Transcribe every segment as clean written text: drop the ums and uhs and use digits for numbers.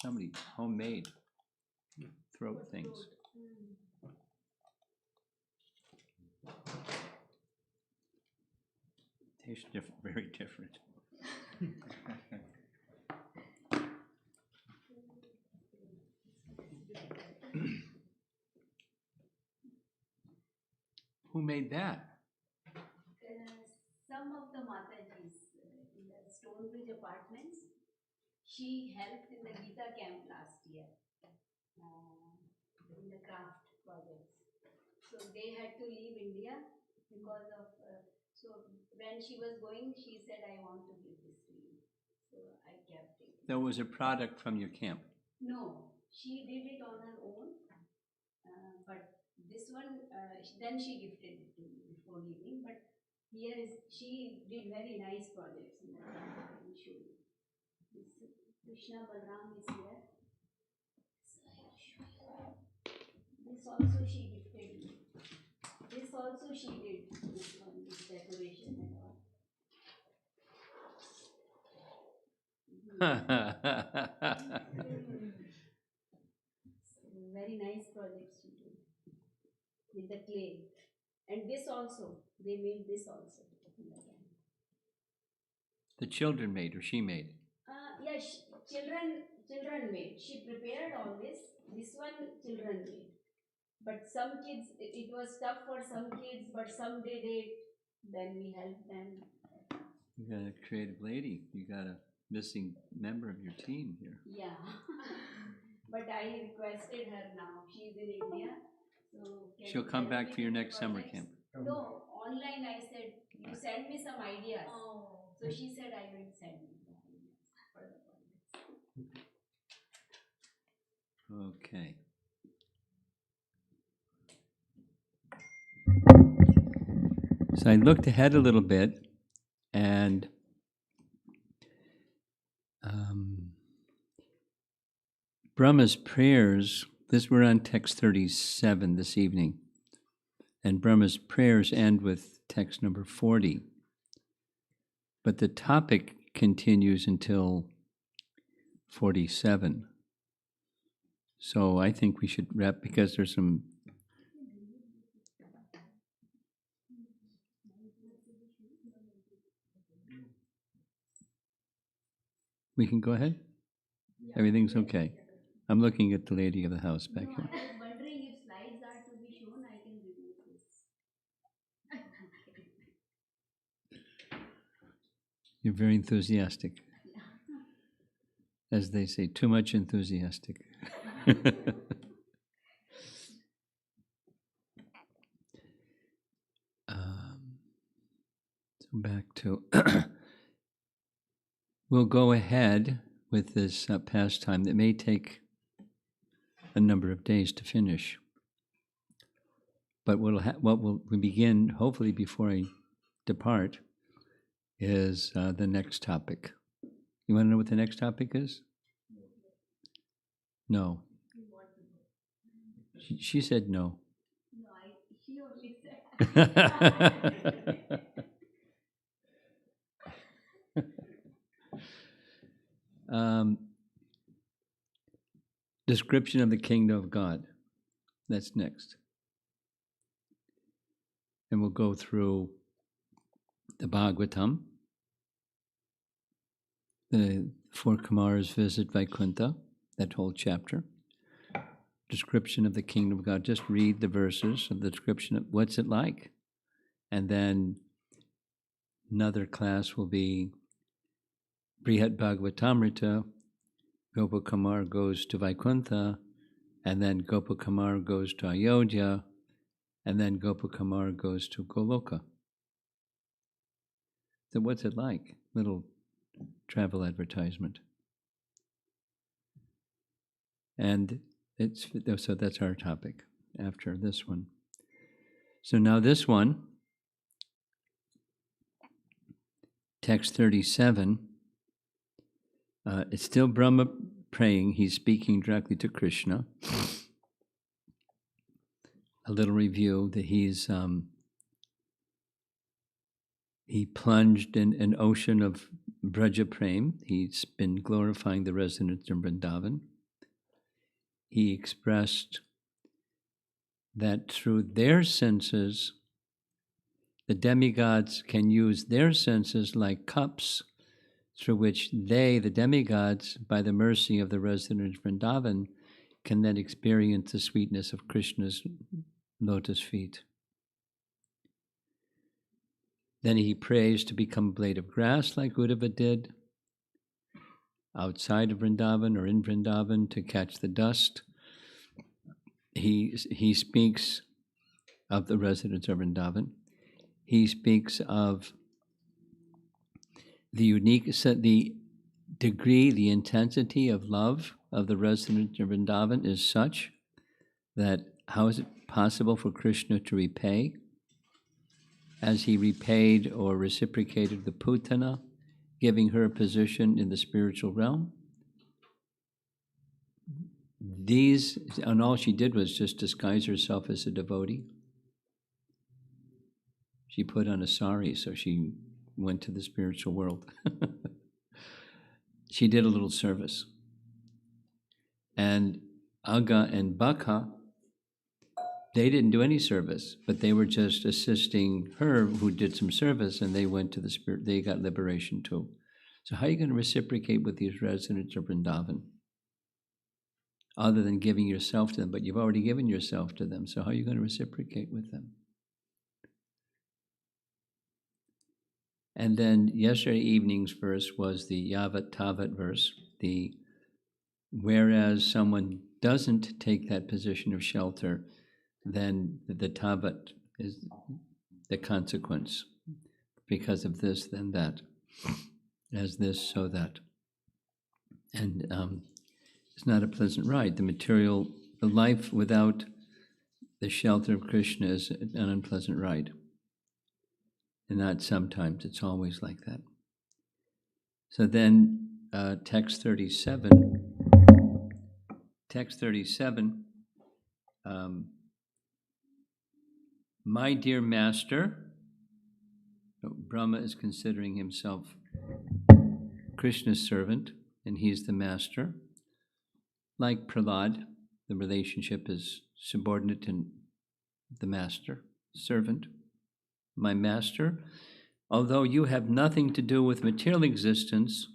somebody homemade throat things. Tastes different, very different. Who made that? Some of the Matajis in the Stonebridge apartments. She helped in the Gita camp last year in the craft projects. So they had to leave India because of. So when she was going, she said, "I want to give this to you." So I kept it. There was a product from your camp. No, she did it on her own. But this one, then she gifted it to me before leaving. But here is, she did very nice projects in the camp. I will show you. This Krishna Balram is here. So I will show you. This also she gifted me. This also she did. This one, this decoration and all. Very nice projects she did with the clay. And this also, they made this also in the camp. The children made, or she made? Yes, children made. She prepared all this. This one children made. But some kids, it was tough for some kids, but some did it. Then we helped them. You got a creative lady. You got a missing member of your team here. Yeah. But I requested her now. She's in India. So she'll come back for your next summer camp. No, online I said, you send me some ideas. So she said I will send you the ideas for the projects. Okay. So I looked ahead a little bit, and Brahma's prayers, we're on text 37 this evening, and Brahma's prayers end with text number 40. But the topic continues until 47. So I think we should wrap, because there's some. We can go ahead? Everything's okay. I'm looking at the lady of the house back here. I was wondering if slides are to be shown, I can remove this. You're very enthusiastic. As they say, too much enthusiastic. So back to, we'll go ahead with this pastime that may take a number of days to finish. But what we begin, hopefully before I depart, is the next topic. You want to know what the next topic is? No. She said no. No, she only said. Description of the kingdom of God. That's next. And we'll go through the Bhagavatam, the four Kumars visit Vaikuntha, that whole chapter. Description of the kingdom of God. Just read the verses of the description of what's it like. And then another class will be Brihat Bhagavatamrita. Gopakumar goes to Vaikuntha, and then Gopakumar goes to Ayodhya, and then Gopakumar goes to Goloka. So what's it like? Little travel advertisement. And so that's our topic after this one. So now this one, text 37, it's still Brahma praying. He's speaking directly to Krishna. A little review that he plunged in an ocean of Braja Prem. He's been glorifying the residents in Vrindavan. he expressed that through their senses, the demigods can use their senses like cups through which they, the demigods, by the mercy of the resident Vrindavan, can then experience the sweetness of Krishna's lotus feet. Then he prays to become a blade of grass like Uddhava did, outside of Vrindavan or in Vrindavan to catch the dust. He speaks of the residents of Vrindavan. He speaks of the the degree, the intensity of love of the residents of Vrindavan is such that how is it possible for Krishna to repay? As he repaid or reciprocated the Putana, giving her a position in the spiritual realm. And all she did was just disguise herself as a devotee. She put on a sari, so she went to the spiritual world. She did a little service. And Aga and Baka, they didn't do any service, but they were just assisting her who did some service, and they went to the spirit, they got liberation too. So how are you going to reciprocate with these residents of Vrindavan? Other than giving yourself to them, but you've already given yourself to them, so how are you going to reciprocate with them? And then yesterday evening's verse was the Yavat Tavat verse, the whereas someone doesn't take that position of shelter, then the Tavat is the consequence. Because of this, then that. As this, so that. And it's not a pleasant ride. The life without the shelter of Krishna is an unpleasant ride. And not sometimes, it's always like that. So then, text 37. Text 37. My dear master, Brahma is considering himself Krishna's servant, and he's the master. Like Prahlad, the relationship is subordinate to the master, servant. My master, although you have nothing to do with material existence,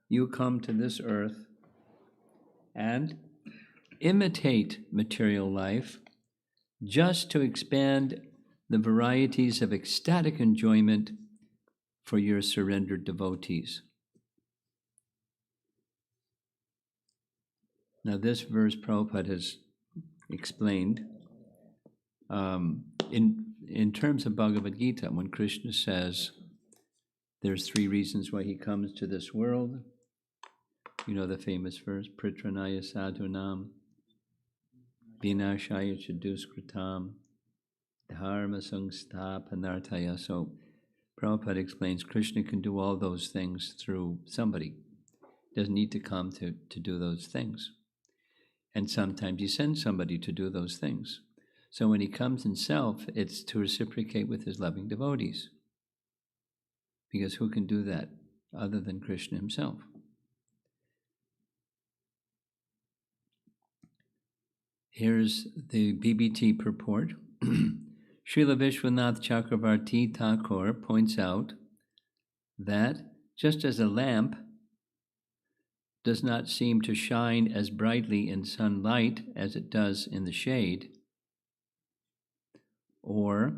you come to this earth and imitate material life just to expand the varieties of ecstatic enjoyment for your surrendered devotees. Now, this verse Prabhupada has explained in terms of Bhagavad Gita, when Krishna says there's 3 reasons why he comes to this world. You know the famous verse, Pritranaya Sadhunam, Vinashaya Chaduskritam, Dharma Sangstapanartaya. So Prabhupada explains Krishna can do all those things through somebody. Doesn't need to come to do those things. And sometimes he sends somebody to do those things. So when he comes himself, it's to reciprocate with his loving devotees. Because who can do that other than Krishna himself? Here's the BBT purport. Srila Vishwanath Chakravarti Thakur points out that just as a lamp does not seem to shine as brightly in sunlight as it does in the shade, or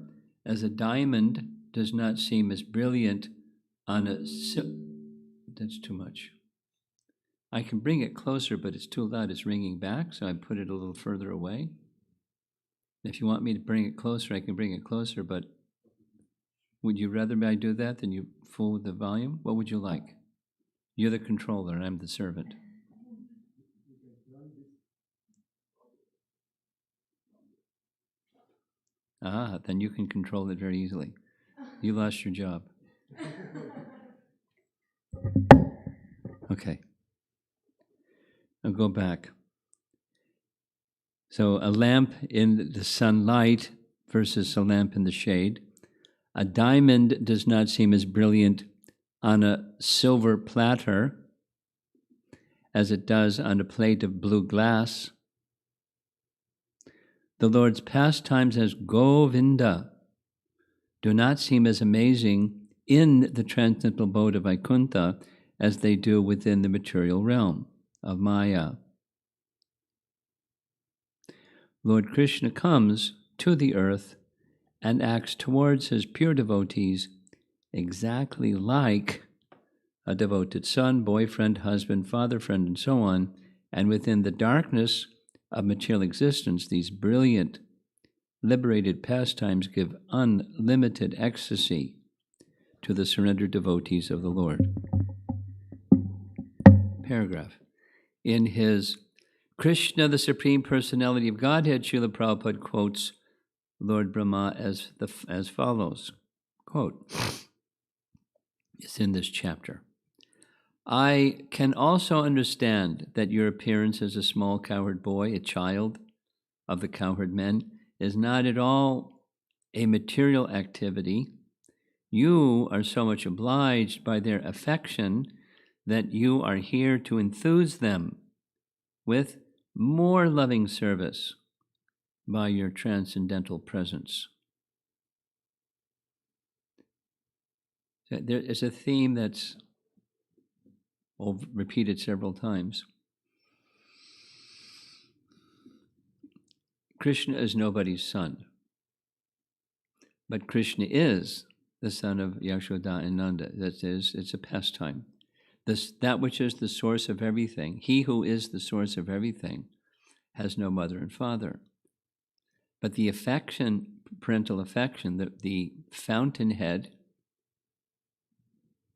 as a diamond does not seem as brilliant on a that's too much. I can bring it closer, but it's too loud. It's ringing back, so I put it a little further away. If you want me to bring it closer, I can bring it closer, but would you rather I do that than you fool with the volume? What would you like? You're the controller, and I'm the servant. Then you can control it very easily. You lost your job. Okay. I'll go back. So a lamp in the sunlight versus a lamp in the shade. A diamond does not seem as brilliant on a silver platter as it does on a plate of blue glass The Lord's pastimes as Govinda do not seem as amazing in the transcendental abode of Vaikuntha as they do within the material realm of Maya. Lord Krishna comes to the earth and acts towards his pure devotees exactly like a devoted son, boyfriend, husband, father, friend, and so on. And within the darkness of material existence, these brilliant, liberated pastimes give unlimited ecstasy to the surrendered devotees of the Lord. Paragraph. In his Krishna, the Supreme Personality of Godhead, Srila Prabhupada quotes Lord Brahma as follows, quote, it's in this chapter. I can also understand that your appearance as a small cowherd boy, a child of the cowherd men, is not at all a material activity. You are so much obliged by their affection that you are here to enthuse them with more loving service by your transcendental presence. There is a theme that's repeated several times. Krishna is nobody's son, but Krishna is the son of Yashoda and Nanda. That is, it's a pastime. That which is the source of everything, he who is the source of everything, has no mother and father. But the affection, parental affection, the fountainhead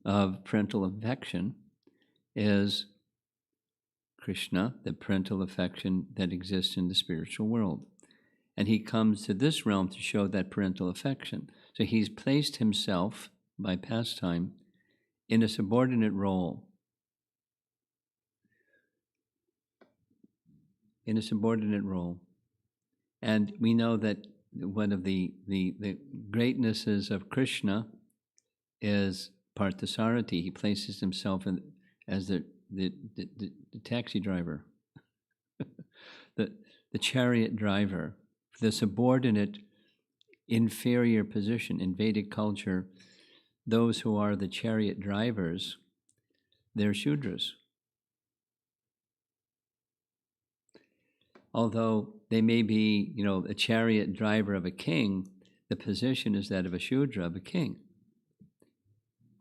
of parental affection is Krishna, the parental affection that exists in the spiritual world. And he comes to this realm to show that parental affection. So he's placed himself, by pastime, in a subordinate role. In a subordinate role. And we know that one of the greatnesses of Krishna is Parthasarathi. He places himself as the taxi driver, the chariot driver, the subordinate inferior position. In Vedic culture, those who are the chariot drivers, they're Shudras. Although they may be, a chariot driver of a king, the position is that of a Shudra, of a king.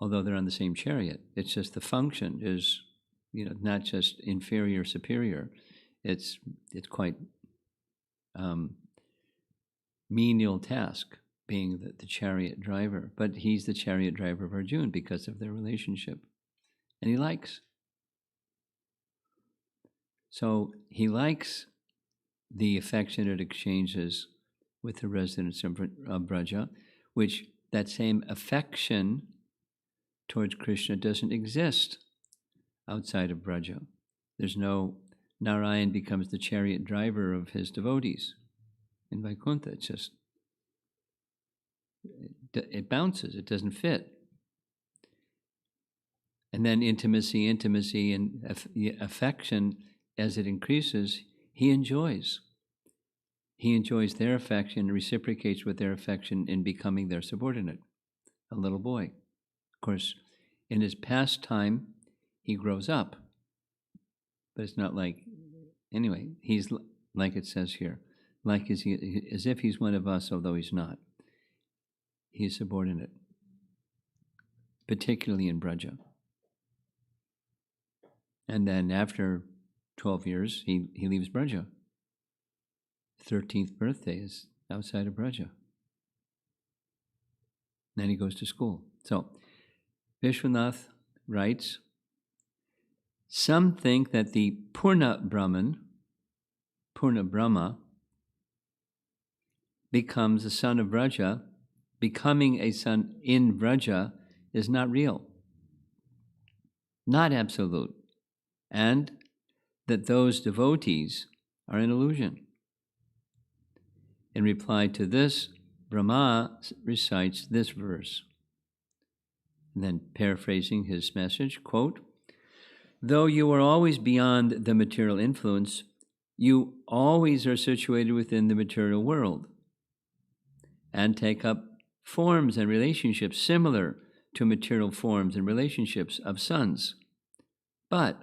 Although they're on the same chariot. It's just the function is, not just inferior, superior. It's quite menial task, being the chariot driver. But he's the chariot driver of Arjuna because of their relationship. And he likes. So he likes the affectionate exchanges with the residents of Braja, which that same affection towards Krishna doesn't exist outside of Braja. There's no, Narayan becomes the chariot driver of his devotees. In Vaikuntha, it's just, it bounces, it doesn't fit. And then intimacy, and affection, as it increases, he enjoys. He enjoys their affection and reciprocates with their affection in becoming their subordinate, a little boy. Of course, in his pastime, he grows up. But it's not like, anyway, he's like it says here, like as if he's one of us, although he's not. He's subordinate, particularly in Braja. And then after 12 years, he leaves Braja. 13th birthday is outside of Braja. Then he goes to school. So, Vishwanath writes, some think that the Purna Brahma, becomes a son of Braja. Becoming a son in Braja is not real, not absolute, and that those devotees are an illusion. In reply to this, Brahma recites this verse. And then paraphrasing his message, quote, though you are always beyond the material influence, you always are situated within the material world and take up forms and relationships similar to material forms and relationships of sons. But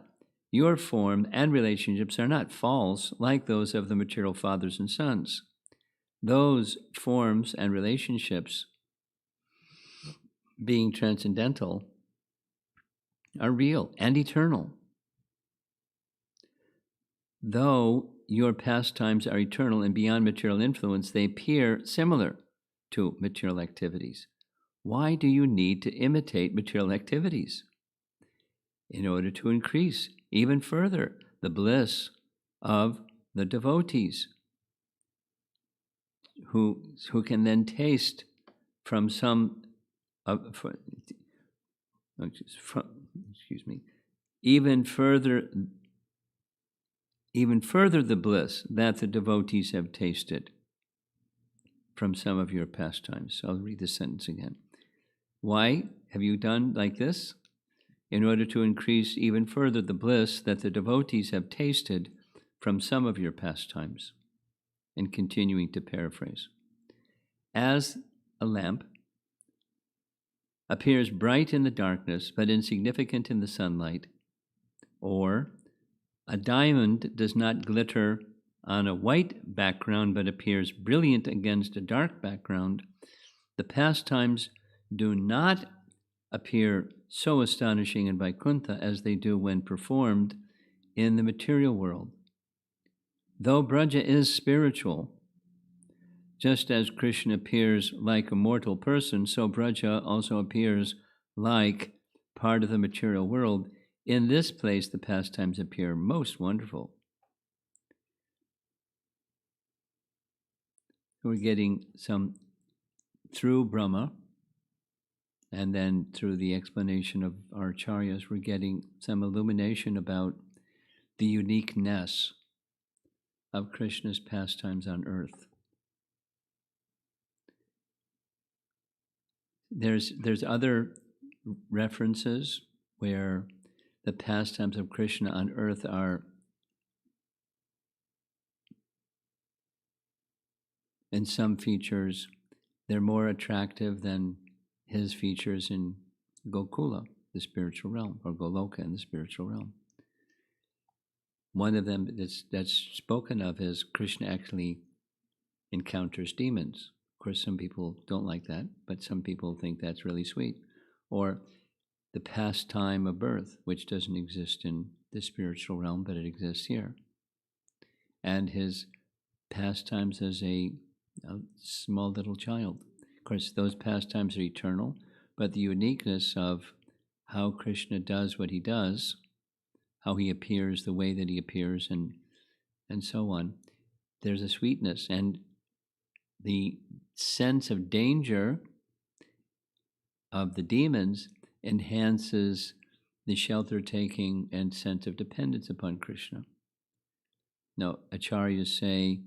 your form and relationships are not false like those of the material fathers and sons. Those forms and relationships, being transcendental, are real and eternal. Though your pastimes are eternal and beyond material influence, they appear similar to material activities. Why do you need to imitate material activities? In order to increase even further the bliss of the devotees, who can then taste from some even further the bliss that the devotees have tasted from some of your pastimes. So I'll read this sentence again. Why have you done like this? In order to increase even further the bliss that the devotees have tasted from some of your pastimes. And continuing to paraphrase. As a lamp appears bright in the darkness but insignificant in the sunlight, or a diamond does not glitter on a white background but appears brilliant against a dark background, the pastimes do not appear so astonishing in Vaikuntha as they do when performed in the material world. Though Braja is spiritual, just as Krishna appears like a mortal person, so Braja also appears like part of the material world. In this place, the pastimes appear most wonderful. We're getting some through Brahma, and then through the explanation of our acharyas, we're getting some illumination about the uniqueness of Krishna's pastimes on earth. There's other references where the pastimes of Krishna on earth are in some features, they're more attractive than his features in Gokula, the spiritual realm, or Goloka in the spiritual realm. One of them that's spoken of is Krishna actually encounters demons. Of course, some people don't like that, but some people think that's really sweet. Or the pastime of birth, which doesn't exist in the spiritual realm, but it exists here. And his pastimes as a small little child. Of course, those pastimes are eternal, but the uniqueness of how Krishna does what he does, how he appears the way that he appears, and so on, there's a sweetness. And the sense of danger of the demons enhances the shelter-taking and sense of dependence upon Krishna. Now, acharyas say,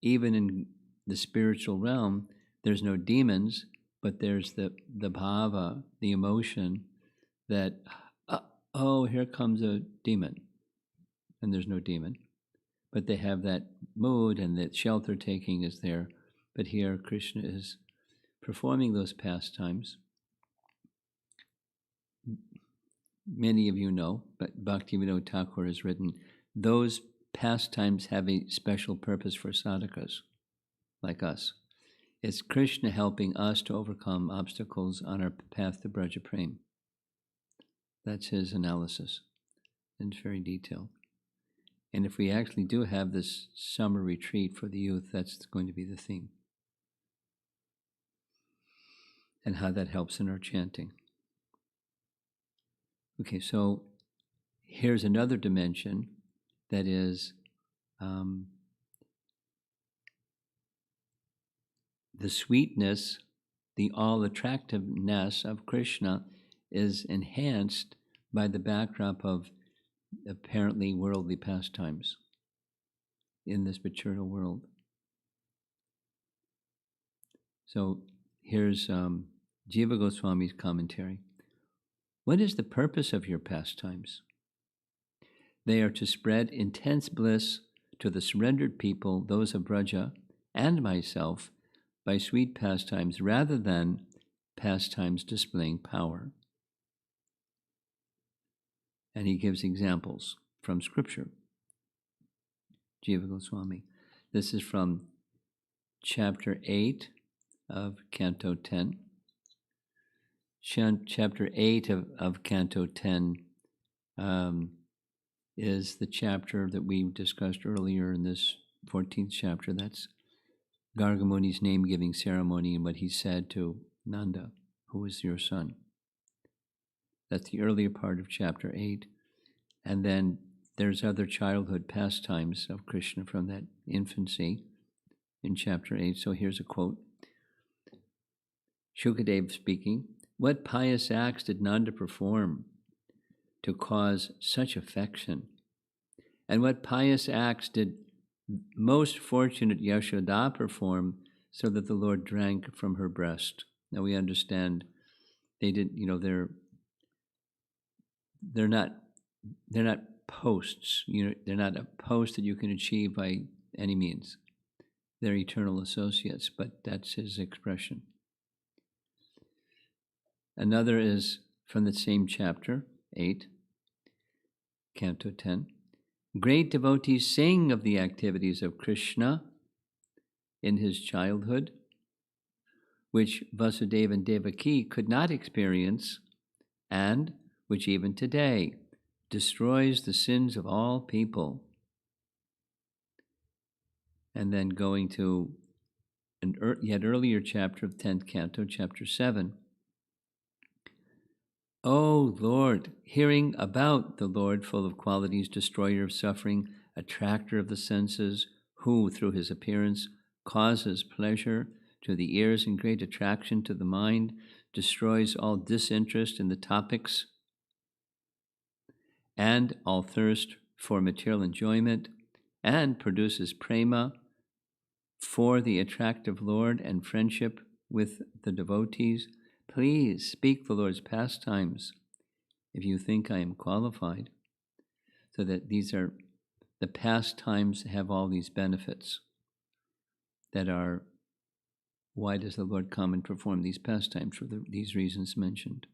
even in the spiritual realm, there's no demons, but there's the bhava, the emotion that, oh, here comes a demon. And there's no demon. But they have that mood, and that shelter-taking is there. But here, Krishna is performing those pastimes. Many of you know, but Bhaktivinoda Thakur has written, those pastimes have a special purpose for sadhakas, like us. It's Krishna helping us to overcome obstacles on our path to Braja Prem. That's his analysis, and it's very detailed. And if we actually do have this summer retreat for the youth, that's going to be the theme. And how that helps in our chanting. Okay, so here's another dimension that is the sweetness, the all-attractiveness of Krishna is enhanced by the backdrop of apparently worldly pastimes in this material world. So here's Jiva Goswami's commentary. What is the purpose of your pastimes? They are to spread intense bliss to the surrendered people, those of Braja, and myself, by sweet pastimes rather than pastimes displaying power. And he gives examples from Scripture. Jiva Goswami. This is from chapter 8 of Canto 10. Chapter 8 of Canto 10 is the chapter that we discussed earlier in this 14th chapter. That's Gargamuni's name-giving ceremony and what he said to Nanda, who is your son. That's the earlier part of chapter 8. And then there's other childhood pastimes of Krishna from that infancy in chapter 8. So here's a quote. Shukadeva speaking, "What pious acts did Nanda perform to cause such affection? And what pious acts did most fortunate Yashoda perform so that the Lord drank from her breast?" Now we understand they didn't, they're not posts. They're not a post that you can achieve by any means. They're eternal associates, but that's his expression. Another is from the same chapter, 8, Canto 10. Great devotees sing of the activities of Krishna in his childhood, which Vasudeva and Devaki could not experience, and which even today destroys the sins of all people. And then going to an yet earlier chapter of 10th Canto, chapter 7. O Lord, hearing about the Lord full of qualities, destroyer of suffering, attractor of the senses, who through his appearance causes pleasure to the ears and great attraction to the mind, destroys all disinterest in the topics and all thirst for material enjoyment, and produces prema for the attractive Lord and friendship with the devotees. Please speak the Lord's pastimes if you think I am qualified. So that these are, the pastimes have all these benefits that are, why does the Lord come and perform these pastimes? For these reasons mentioned.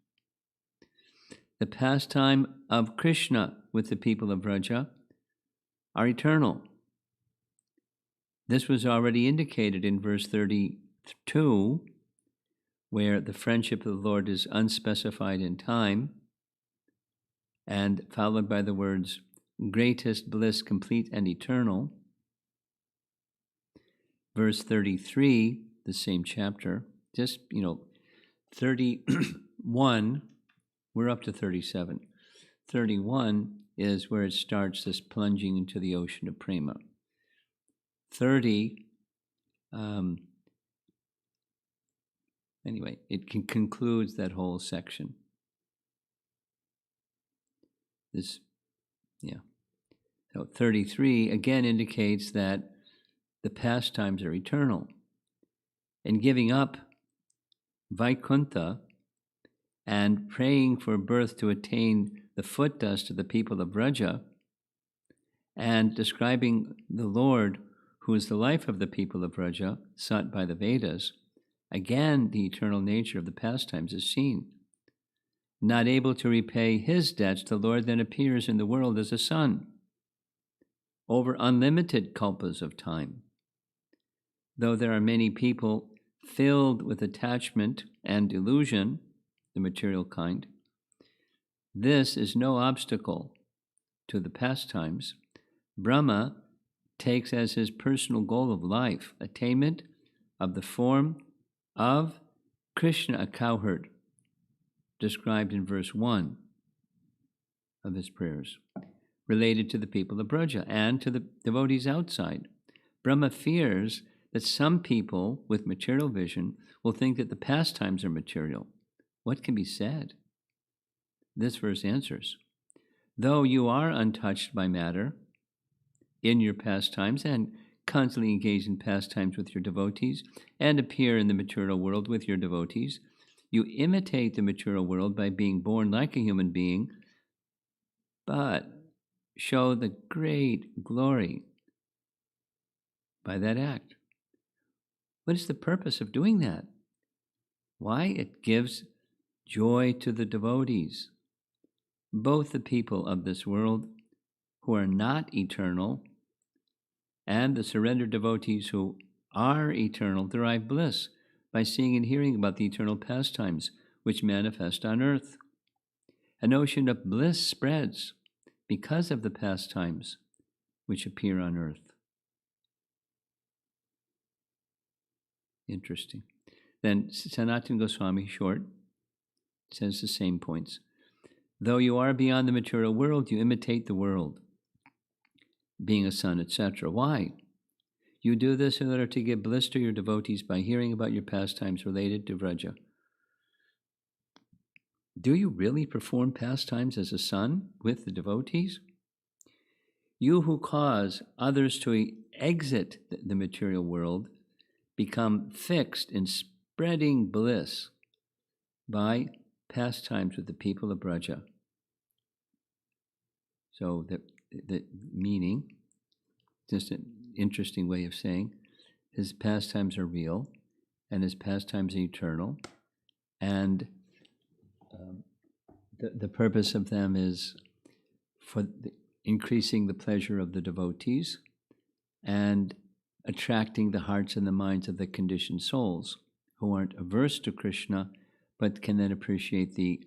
The pastime of Krishna with the people of Vraja are eternal. This was already indicated in verse 32, where the friendship of the Lord is unspecified in time, and followed by the words, greatest bliss, complete and eternal. Verse 33, the same chapter, 31, we're up to 37. 31 is where it starts this plunging into the ocean of prema. 30, anyway, it concludes that whole section. So 33 again indicates that the pastimes are eternal. And giving up Vaikuntha and praying for birth to attain the foot dust of the people of Vraja, and describing the Lord, who is the life of the people of Vraja, sought by the Vedas, again the eternal nature of the pastimes is seen. Not able to repay his debts, the Lord then appears in the world as a sun, over unlimited kalpas of time. Though there are many people filled with attachment and delusion, the material kind, this is no obstacle to the pastimes. Brahma takes as his personal goal of life attainment of the form of Krishna, a cowherd, described in verse 1 of his prayers, related to the people of Braja and to the devotees outside. Brahma fears that some people with material vision will think that the pastimes are material. What can be said? This verse answers, though you are untouched by matter in your pastimes and constantly engage in pastimes with your devotees and appear in the material world with your devotees, you imitate the material world by being born like a human being, but show the great glory by that act. What is the purpose of doing that? Why? It gives joy to the devotees, both the people of this world who are not eternal and the surrendered devotees who are eternal derive bliss by seeing and hearing about the eternal pastimes which manifest on earth. A notion of bliss spreads because of the pastimes which appear on earth. Interesting. Then Sanatana Goswami, short, says the same points. Though you are beyond the material world, you imitate the world, being a son, etc. Why? You do this in order to give bliss to your devotees by hearing about your pastimes related to Vraja. Do you really perform pastimes as a son with the devotees? You who cause others to exit the material world become fixed in spreading bliss by pastimes with the people of Braja. So the meaning, just an interesting way of saying, his pastimes are real, and his pastimes are eternal, and the purpose of them is for increasing the pleasure of the devotees and attracting the hearts and the minds of the conditioned souls who aren't averse to Krishna, but can then appreciate the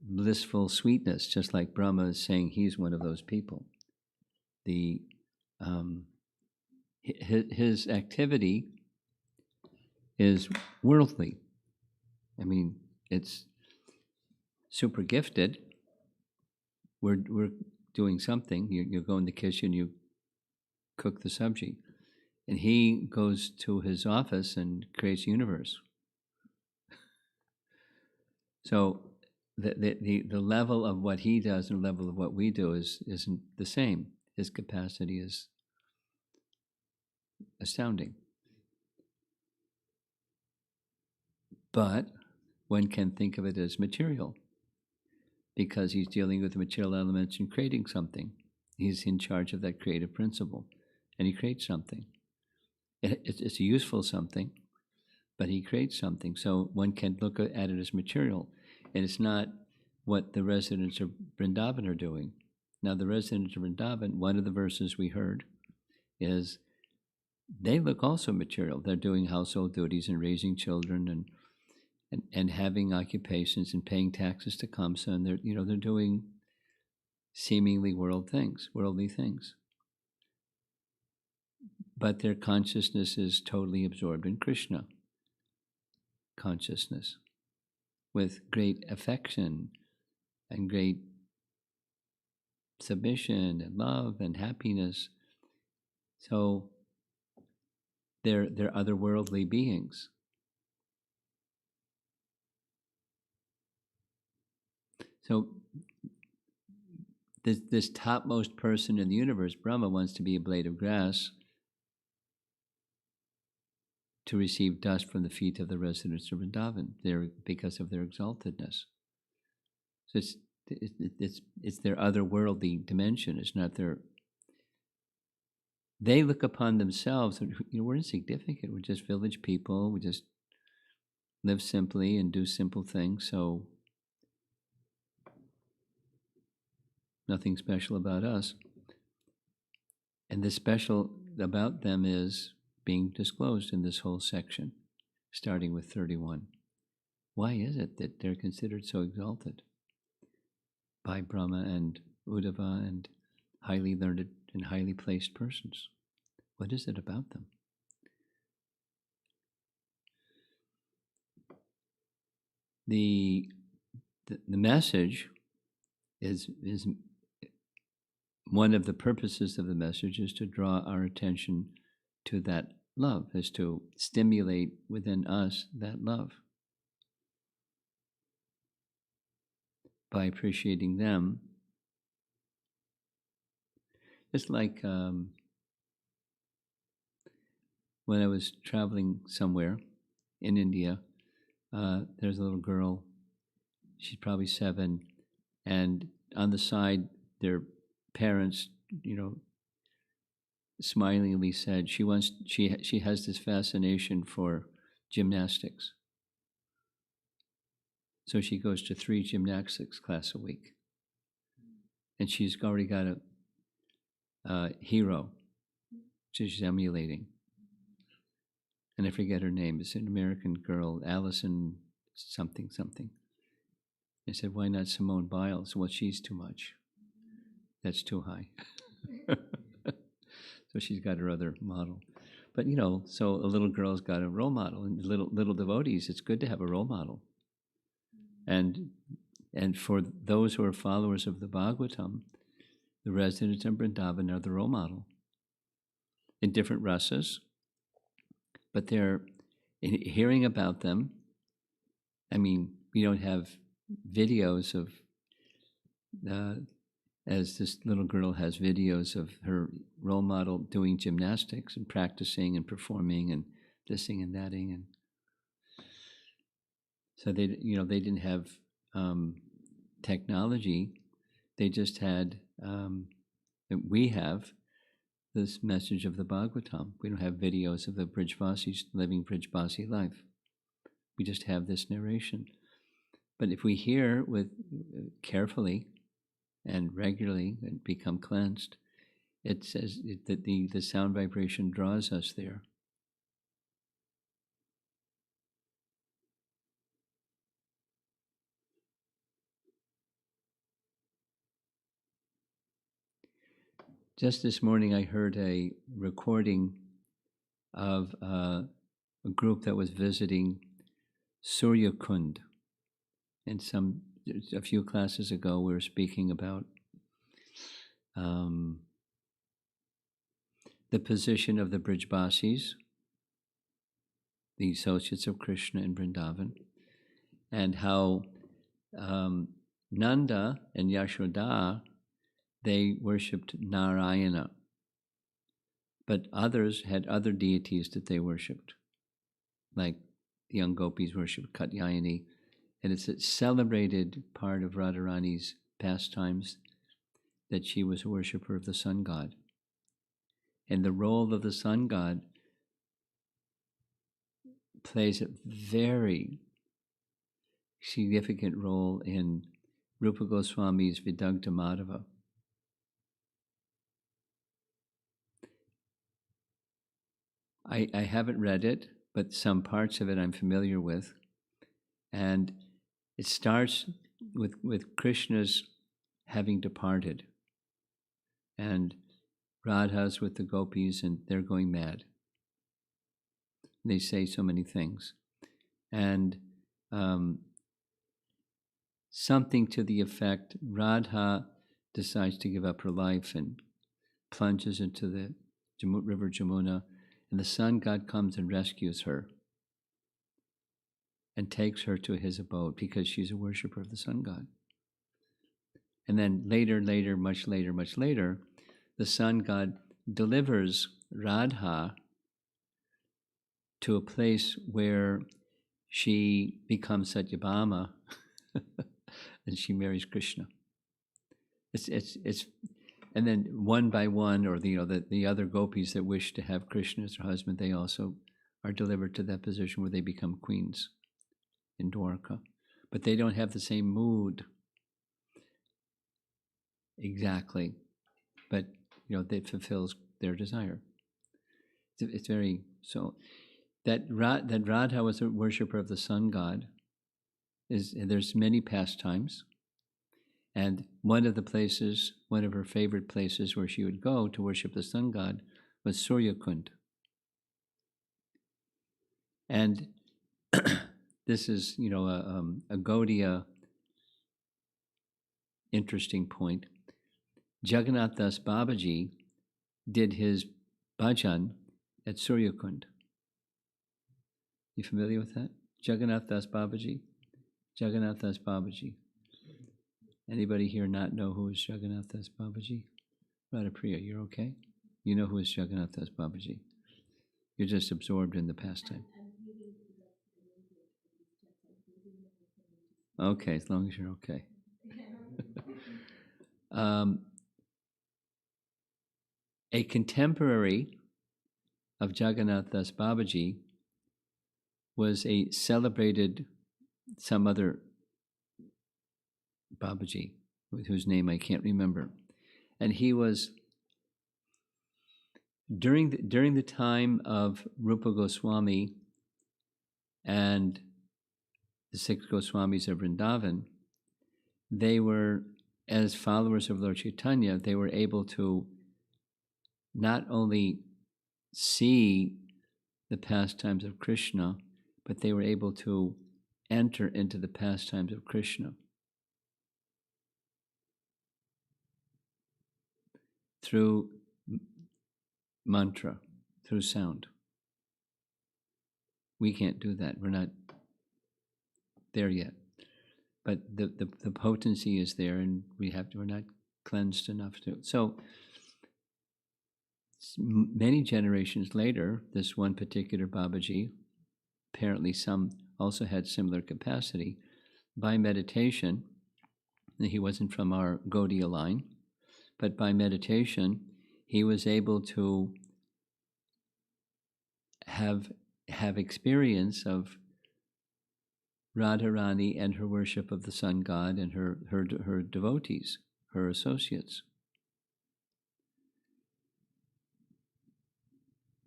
blissful sweetness, just like Brahma is saying he's one of those people. His activity is worldly. I mean, it's super gifted. We're doing something. You go in the kitchen, you cook the sabji, and he goes to his office and creates a universe. So the level of what he does and the level of what we do isn't the same. His capacity is astounding. But one can think of it as material because he's dealing with the material elements and creating something. He's in charge of that creative principle, and he creates something. It's a useful something, but he creates something. So one can look at it as material, and it's not what the residents of Vrindavan are doing. Now, the residents of Vrindavan, one of the verses we heard is they look also material. They're doing household duties and raising children and having occupations and paying taxes to Kamsa, and they're doing seemingly worldly things. But their consciousness is totally absorbed in Krishna consciousness with great affection and great submission and love and happiness. So they're otherworldly beings. So this topmost person in the universe, Brahma, wants to be a blade of grass to receive dust from the feet of the residents of Vrindavan, because of their exaltedness. So it's their otherworldly dimension. It's not their. They look upon themselves. We're insignificant. We're just village people. We just live simply and do simple things. So nothing special about us. And the special about them is being disclosed in this whole section, starting with 31. Why is it that they're considered so exalted by Brahma and Uddhava and highly learned and highly placed persons? What is it about them? The message is one of the purposes of the message is to draw our attention to that love, is to stimulate within us that love by appreciating them. It's like when I was traveling somewhere in India, there's a little girl, she's probably 7, and on the side, their parents, smilingly said she has this fascination for gymnastics. So she goes to 3 gymnastics class a week. And she's already got a hero, she's emulating. And I forget her name. It's an American girl, Allison something something. I said, why not Simone Biles? Well, she's too much. That's too high. So she's got her other model. But so a little girl's got a role model, and little devotees, it's good to have a role model. And for those who are followers of the Bhagavatam, the residents in Vrindavan are the role model in different rasas, but they're hearing about them. I mean, we don't have videos of, as this little girl has videos of her role model doing gymnastics and practicing and performing and thising and thating, and so they didn't have technology. They just had we have this message of the Bhagavatam. We don't have videos of the Brijvasis living Brijvasi life. We just have this narration. But if we hear with carefully and regularly and become cleansed, it says that the sound vibration draws us there. Just this morning, I heard a recording of a group that was visiting Surya Kund. And a few classes ago, we were speaking about the position of the Brijbasis, the associates of Krishna in Vrindavan, and how Nanda and Yashoda, they worshipped Narayana, but others had other deities that they worshipped, like the young gopis worshipped Katyayani, and it's a celebrated part of Radharani's pastimes that she was a worshipper of the sun god. And the role of the sun god plays a very significant role in Rupa Goswami's Vidagdha Madhava. I haven't read it, but some parts of it I'm familiar with. And it starts with Krishna's having departed, and Radha's with the gopis, and they're going mad. They say so many things. And something to the effect, Radha decides to give up her life and plunges into the river Jamuna, and the sun god comes and rescues her and takes her to his abode because she's a worshiper of the sun god. And then later, much later, the sun god delivers Radha to a place where she becomes Satyabhama and she marries Krishna. It's and then one by one, or the other gopis that wish to have Krishna as their husband, they also are delivered to that position where they become queens in Dwarka. But they don't have the same mood exactly, but that fulfills their desire. It's very so that Radha was a worshipper of the sun god. There's many pastimes, and one of her favorite places where she would go to worship the sun god was Surya Kund. And this is a Gaudiya interesting point. Jagannath Das Babaji did his bhajan at Surya Kund. You familiar with that? Jagannath Das Babaji? Jagannath Das Babaji. Anybody here not know who is Jagannath Das Babaji? Radhapriya, you're okay? You know who is Jagannath Das Babaji. You're just absorbed in the pastime. Okay, as long as you're okay. A contemporary of Jagannath Das Babaji was a celebrated, some other Babaji, whose name I can't remember. And he was, during the time of Rupa Goswami and the 6 Goswamis of Vrindavan, they were, as followers of Lord Chaitanya, they were able to not only see the pastimes of Krishna, but they were able to enter into the pastimes of Krishna through mantra, through sound. We can't do that. We're not there yet. But the potency is there, and we're not cleansed enough to. So many generations later, this one particular Babaji, apparently some also had similar capacity, by meditation. He wasn't from our Gaudiya line, but by meditation, he was able to have experience of Radharani and her worship of the sun god and her devotees, her associates.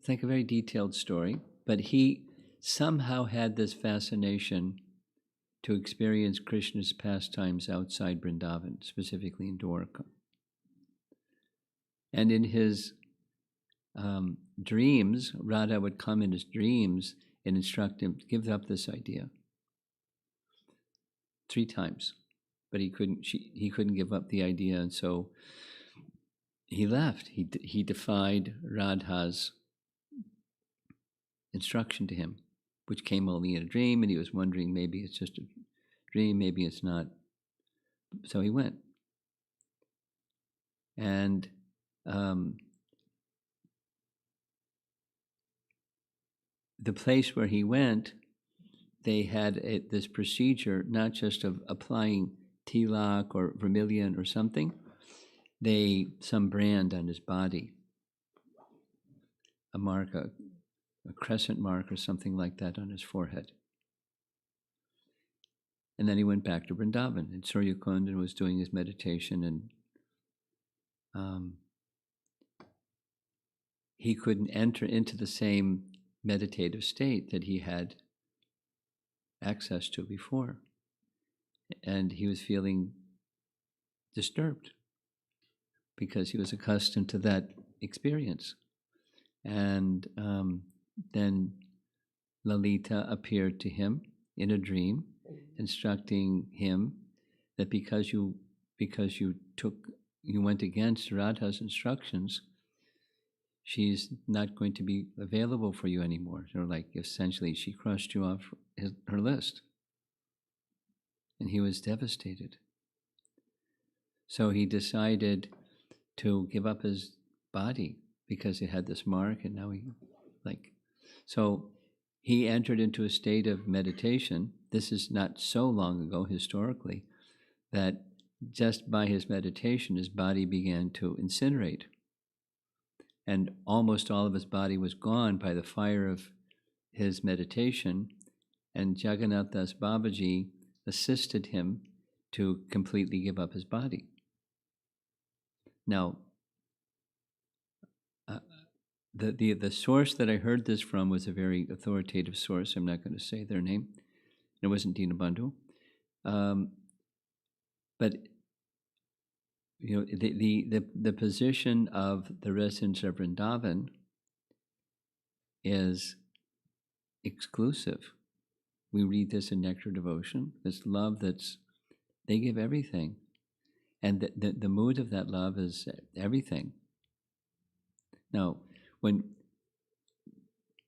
It's like a very detailed story, but he somehow had this fascination to experience Krishna's pastimes outside Vrindavan, specifically in Dwarka. And in his dreams, Radha would come in his dreams and instruct him to give up this idea 3 times, but he couldn't give up the idea, and so he left. He defied Radha's instruction to him, which came only in a dream, and he was wondering, maybe it's just a dream, maybe it's not. So he went. And the place where he went, they had this procedure, not just of applying tilak or vermilion or something, some brand on his body, a mark, a crescent mark or something like that on his forehead. And then he went back to Vrindavan, and Suryakund, and was doing his meditation, and he couldn't enter into the same meditative state that he had access to before. And he was feeling disturbed because he was accustomed to that experience. And then Lalita appeared to him in a dream, instructing him that because you went against Radha's instructions, she's not going to be available for you anymore. Or like, essentially, she crossed you off her list. And he was devastated. So he decided to give up his body because it had this mark, and now so he entered into a state of meditation. This is not so long ago historically, that just by his meditation, his body began to incinerate. And almost all of his body was gone by the fire of his meditation, and Jagannath Das Babaji assisted him to completely give up his body. Now, the source that I heard this from was a very authoritative source. I'm not going to say their name. It wasn't Dinabandhu. But the position of the residents of Vrindavan is exclusive. We read this in Nectar Devotion, this love they give everything. And the mood of that love is everything. Now, when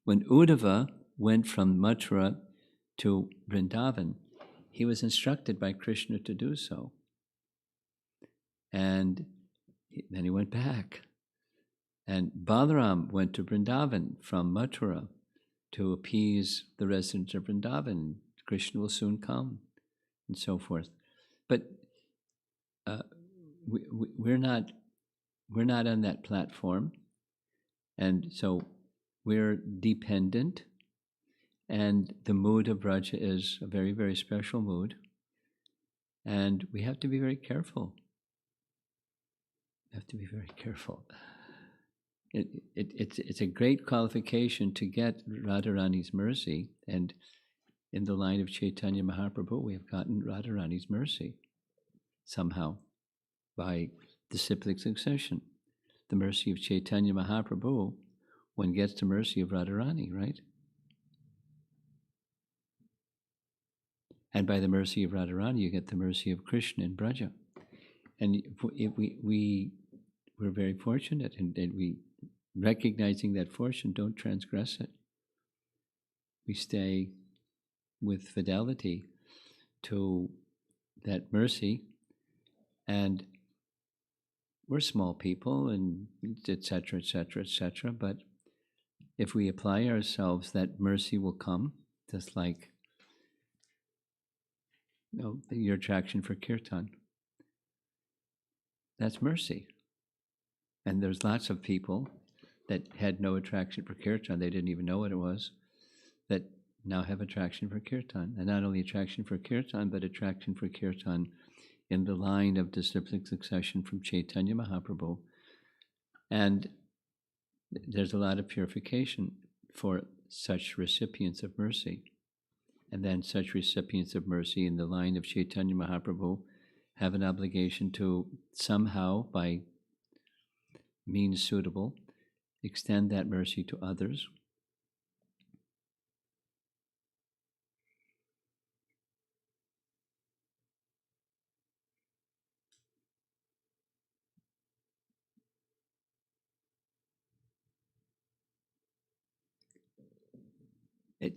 Uddhava went from Mathura to Vrindavan, he was instructed by Krishna to do so. And then he went back. And Balaram went to Vrindavan from Mathura to appease the residents of Vrindavan. Krishna will soon come, and so forth. But we're not on that platform. And so we're dependent, and the mood of Braja is a very, very special mood, and we have to be very careful. We have to be very careful. It's a great qualification to get Radharani's mercy, and in the line of Chaitanya Mahaprabhu, we have gotten Radharani's mercy somehow by disciplic succession. The mercy of Chaitanya Mahaprabhu, one gets the mercy of Radharani, right? And by the mercy of Radharani, you get the mercy of Krishna in Braja. And we're very fortunate, and we, recognizing that fortune, don't transgress it. We stay with fidelity to that mercy, and we're small people, and etc., etc., etc. But if we apply ourselves, that mercy will come, just like your attraction for kirtan. That's mercy. And there's lots of people that had no attraction for kirtan, they didn't even know what it was, that now have attraction for kirtan. And not only attraction for kirtan, but attraction for kirtan in the line of disciplic succession from Chaitanya Mahaprabhu. And there's a lot of purification for such recipients of mercy. And then such recipients of mercy in the line of Chaitanya Mahaprabhu have an obligation to somehow, by means suitable, extend that mercy to others.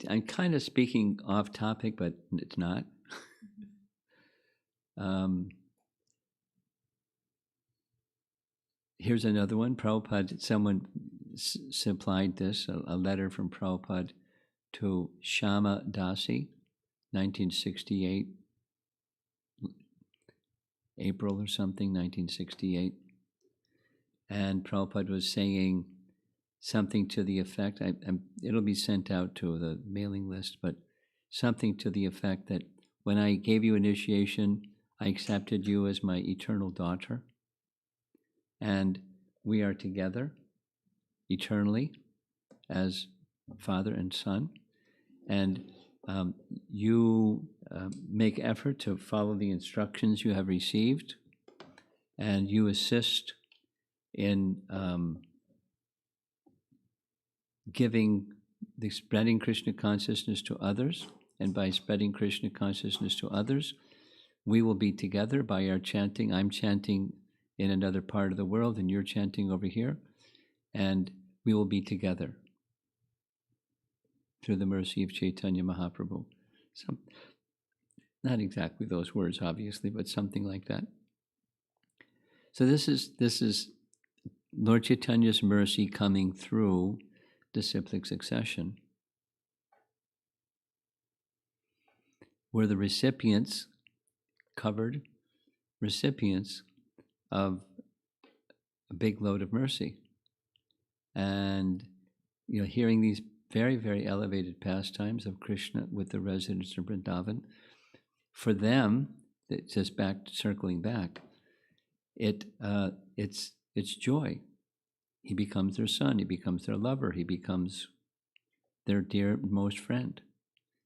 I'm kind of speaking off topic, but it's not. Here's another one. Prabhupada, someone supplied this, a letter from Prabhupada to Shama Dasi, 1968, April or something, 1968. And Prabhupada was saying something to the effect, it'll be sent out to the mailing list, but something to the effect that when I gave you initiation, I accepted you as my eternal daughter, and we are together eternally as father and son, and you make effort to follow the instructions you have received, and you assist in spreading Krishna consciousness to others, and by spreading Krishna consciousness to others, we will be together by our chanting. I'm chanting in another part of the world, and you're chanting over here, and we will be together through the mercy of Chaitanya Mahaprabhu. So, not exactly those words, obviously, but something like that. So this is Lord Chaitanya's mercy coming through disciplic succession, where the recipients, covered recipients of a big load of mercy. And hearing these very, very elevated pastimes of Krishna with the residents of Vrindavan, for them, it's just circling back, it's joy. He becomes their son, he becomes their lover, he becomes their dear most friend,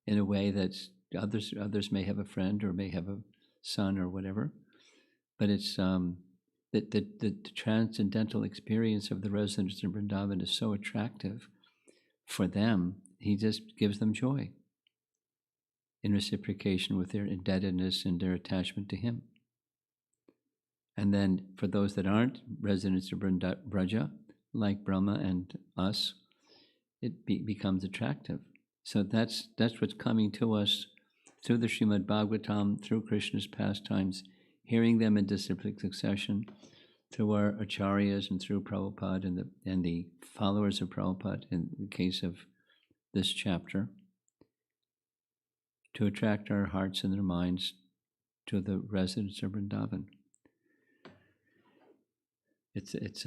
in a way that others may have a friend or may have a son or whatever, but it's the transcendental experience of the residents of Vrindavan is so attractive for them. He just gives them joy in reciprocation with their indebtedness and their attachment to him. And then for those that aren't residents of Braja, like Brahma and us, it becomes attractive. So that's what's coming to us through the Srimad Bhagavatam, through Krishna's pastimes, hearing them in disciplic succession, through our acharyas and through Prabhupada and the followers of Prabhupada in the case of this chapter, to attract our hearts and their minds to the residents of Vrindavan. It's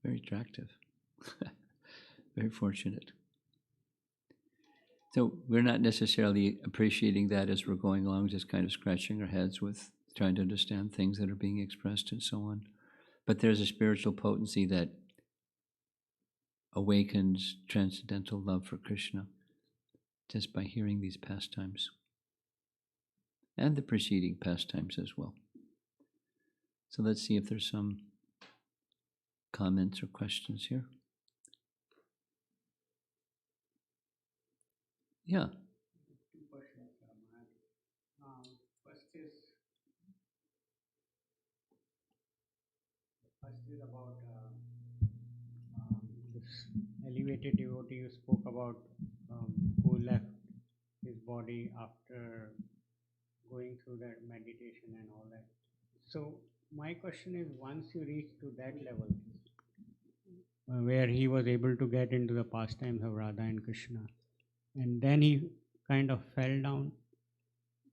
very attractive. Very fortunate. So we're not necessarily appreciating that as we're going along, just kind of scratching our heads with trying to understand things that are being expressed and so on. But there's a spiritual potency that awakens transcendental love for Krishna just by hearing these pastimes and the preceding pastimes as well. So let's see if there's some comments or questions here. Yeah. Two questions, Maharaj. First is about this elevated devotee you spoke about, who left his body after going through that meditation and all that. So my question is, once you reach to that level, where he was able to get into the pastimes of Radha and Krishna, and then he kind of fell down,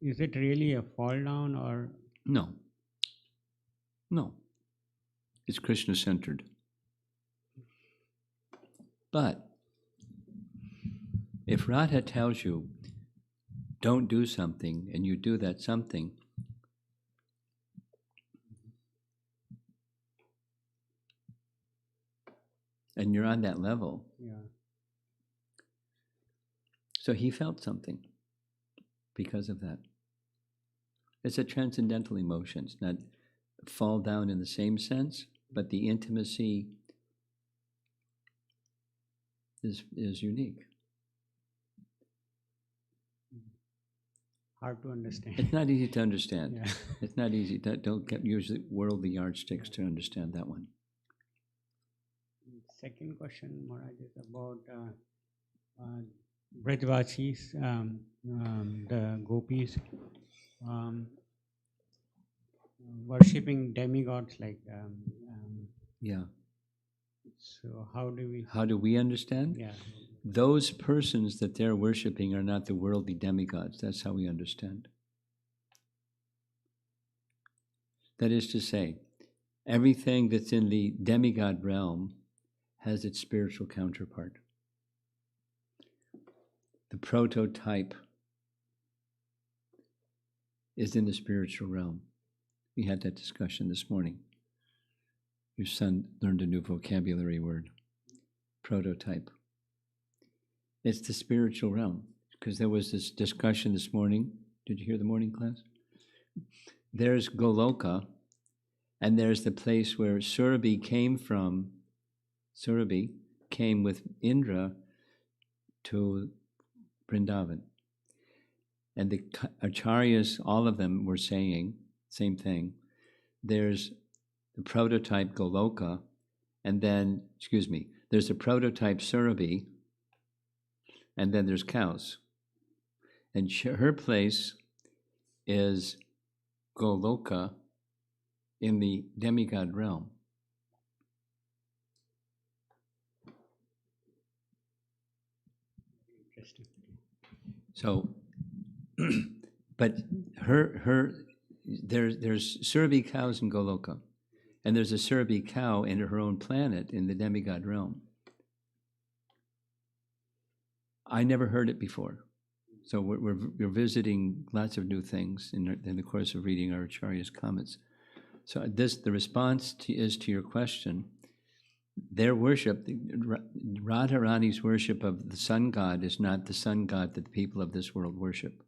is it really a fall down or? No. No. It's Krishna-centered. But if Radha tells you, don't do something, and you do that something, and you're on that level, so he felt something because of that. It's a transcendental emotion. It's not fall down in the same sense, but the intimacy is unique. Hard to understand. It's not easy to understand. Yeah. It's not easy. Don't use worldly yardsticks to understand that one. Second question, Maharaj, is about Brajvasis, the gopis, worshipping demigods like. Yeah. So how do we? How do we understand? Yeah. Those persons that they're worshipping are not the worldly demigods. That's how we understand. That is to say, everything that's in the demigod realm has its spiritual counterpart. The prototype is in the spiritual realm. We had that discussion this morning. Your son learned a new vocabulary word, prototype. It's the spiritual realm, because there was this discussion this morning. Did you hear the morning class? There's Goloka, and there's the place where Surabhi came from. Surabhi came with Indra to Vrindavan. And the acharyas, all of them were saying same thing. There's the prototype Goloka, and then, there's the prototype Surabhi, and then there's cows. And her place is Goloka in the demigod realm. Interesting. So, but there's Surabhi cows in Goloka, and there's a Surabhi cow in her own planet in the demigod realm. I never heard it before, so we're visiting lots of new things in the course of reading our Acharya's comments. So the response is to your question. Their worship, Radharani's worship of the sun god, is not the sun god that the people of this world worship.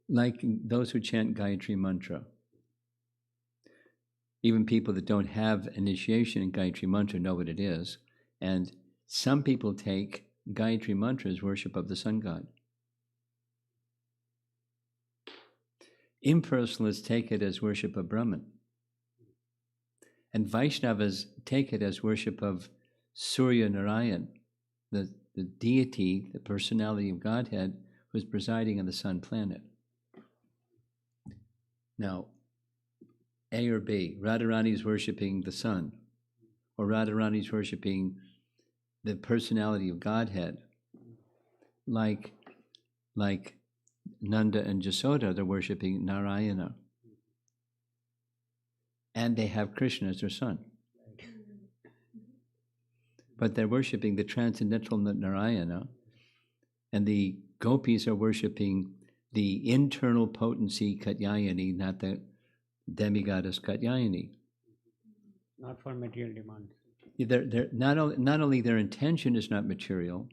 Like those who chant Gayatri Mantra. Even people that don't have initiation in Gayatri Mantra know what it is. And some people take Gayatri Mantra as worship of the sun god. Impersonalists take it as worship of Brahman. And Vaishnavas take it as worship of Surya Narayan, the deity, the personality of Godhead, who is presiding on the sun planet. Now, A or B, Radharani is worshipping the sun, or Radharani is worshipping the personality of Godhead, like Nanda and Jasoda, they're worshipping Narayana. and they have Krishna as their son. But they're worshipping the transcendental Narayana, and the gopis are worshipping the internal potency Katyayani, not the demigoddess Katyayani. Not for material demands. They're not only their intention is not material,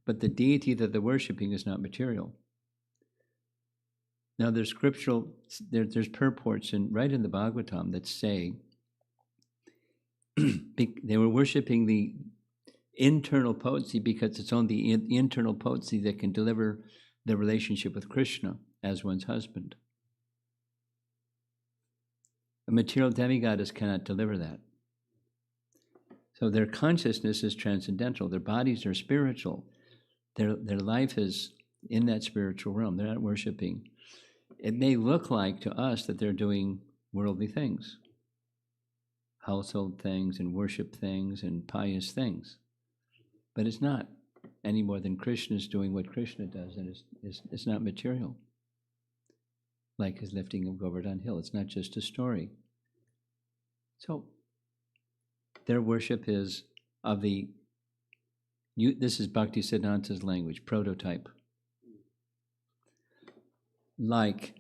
but the deity that they're worshipping is not material. Now there's scriptural, there's purports right in the Bhagavatam that say they were worshipping the internal potency because it's only the internal potency that can deliver the relationship with Krishna as one's husband. A material demigoddess cannot deliver that. So their consciousness is transcendental. Their bodies are spiritual. Their life is in that spiritual realm. They're not worshiping. It may look like to us that they're doing worldly things, household things and worship things and pious things. But it's not any more than Krishna is doing what Krishna does, and it's not material. Like his lifting of Govardhan Hill. It's not just a story. So their worship is of this is Bhakti Siddhanta's language, prototype. Like,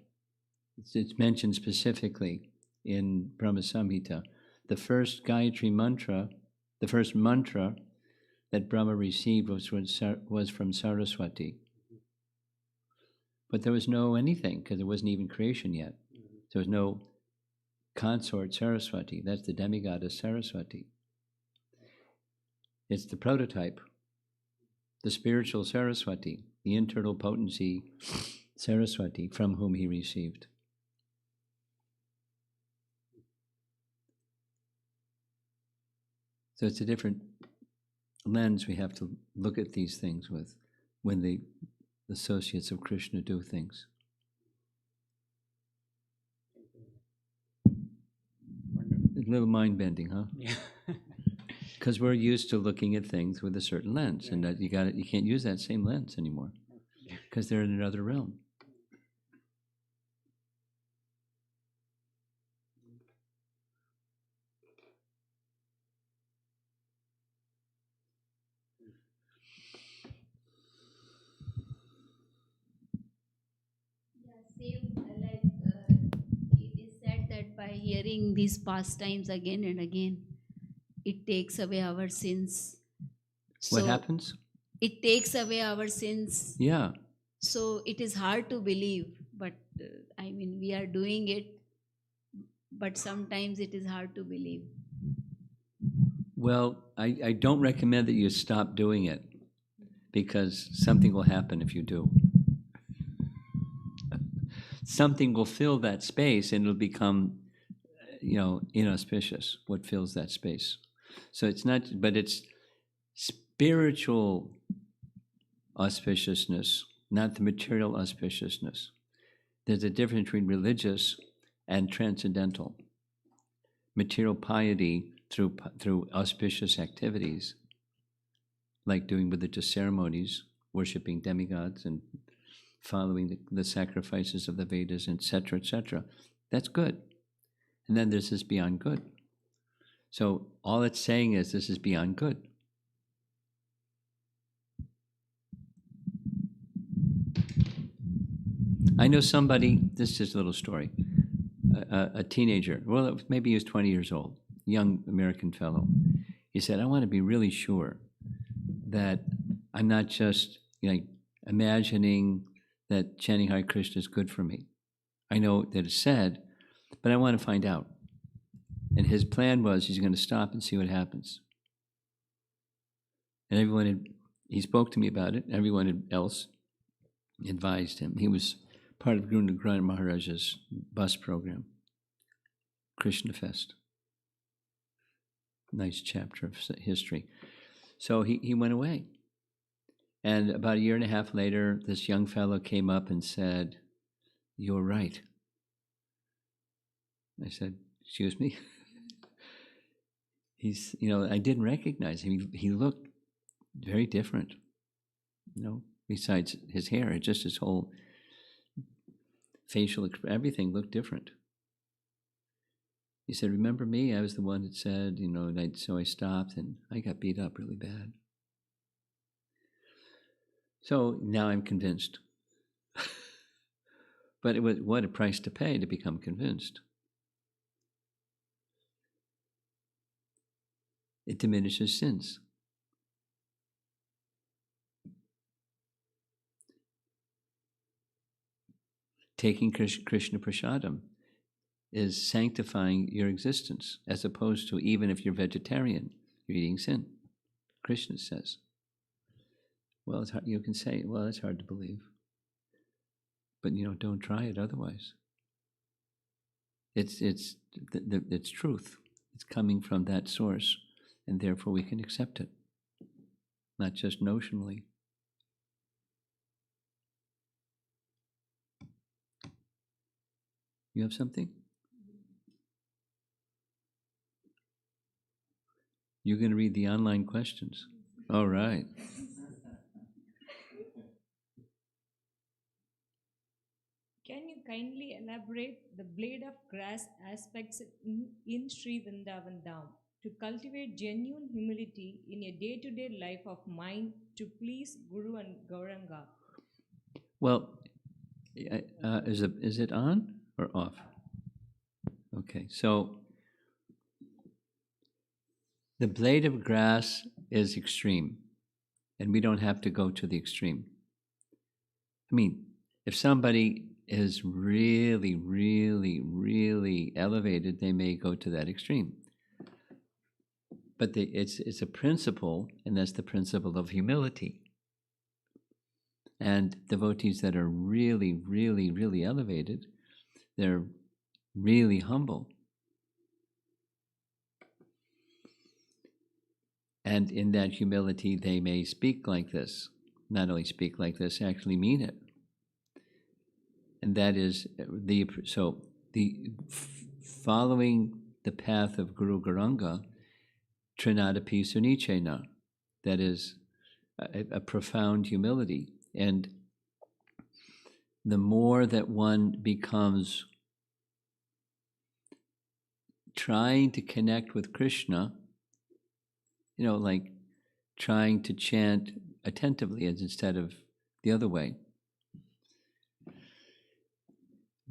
it's mentioned specifically in Brahma Samhita, the first Gayatri mantra, the first mantra that Brahma received was from Saraswati. But there was no anything, because there wasn't even creation yet. There was no consort Saraswati. That's the demigoddess Saraswati. It's the prototype, the spiritual Saraswati, the internal potency Saraswati from whom he received. So it's a different lens we have to look at these things with when the associates of Krishna do things. A little mind-bending, huh? Yeah. Because we're used to looking at things with a certain lens, and that you can't use that same lens anymore, because they're in another realm. Same like it is said that by hearing these pastimes again and again, it takes away our sins. What happens? It takes away our sins. Yeah. So it is hard to believe, but I mean, we are doing it, but sometimes it is hard to believe. Well, I don't recommend that you stop doing it, because something will happen if you do. Something will fill that space, and it'll become, inauspicious, what fills that space. So it's not, but it's spiritual auspiciousness, not the material auspiciousness. There's a difference between religious and transcendental. Material piety through auspicious activities, like doing religious ceremonies, worshiping demigods and following the sacrifices of the Vedas, etc., that's good. And then this is beyond good. So all it's saying is this is beyond good. I know somebody, this is just a little story, a teenager, well, maybe he was 20 years old, young American fellow. He said, I want to be really sure that I'm not just imagining that chanting Hare Krishna is good for me. I know that it's said, but I want to find out. And his plan was he's going to stop and see what happens. And he spoke to me about it. Everyone else advised him. He was part of Guru Nanak Maharaja's bus program, Krishna Fest. Nice chapter of history. So he went away. And about a year and a half later, this young fellow came up and said, "You're right." I said, "Excuse me?" I didn't recognize him. He looked very different, besides his hair, just his whole facial, everything looked different. He said, remember me? I was the one that said, and so I stopped and I got beat up really bad. So now I'm convinced. But it was what a price to pay to become convinced. It diminishes sins. Taking Krishna Prasadam is sanctifying your existence, as opposed to even if you're vegetarian, you're eating sin. Krishna says. Well, it's hard, you can say, well, it's hard to believe. But, don't try it otherwise. It's truth. It's coming from that source, and therefore we can accept it, not just notionally. You have something? You're going to read the online questions. All right. Can you kindly elaborate the blade of grass aspects in Sri Vrindavan Dham to cultivate genuine humility in a day-to-day life of mind to please Guru and Gauranga? Well, is it on or off? Okay, so the blade of grass is extreme, and we don't have to go to the extreme. I mean, if somebody is really, really, really elevated, they may go to that extreme. But it's a principle, and that's the principle of humility. And devotees that are really, really, really elevated, they're really humble. And in that humility, they may speak like this. Not only speak like this, actually mean it. And that is following the path of Guru Gauranga, Trinadapi Sunichena, that is a profound humility. And the more that one becomes trying to connect with Krishna, like trying to chant attentively instead of the other way,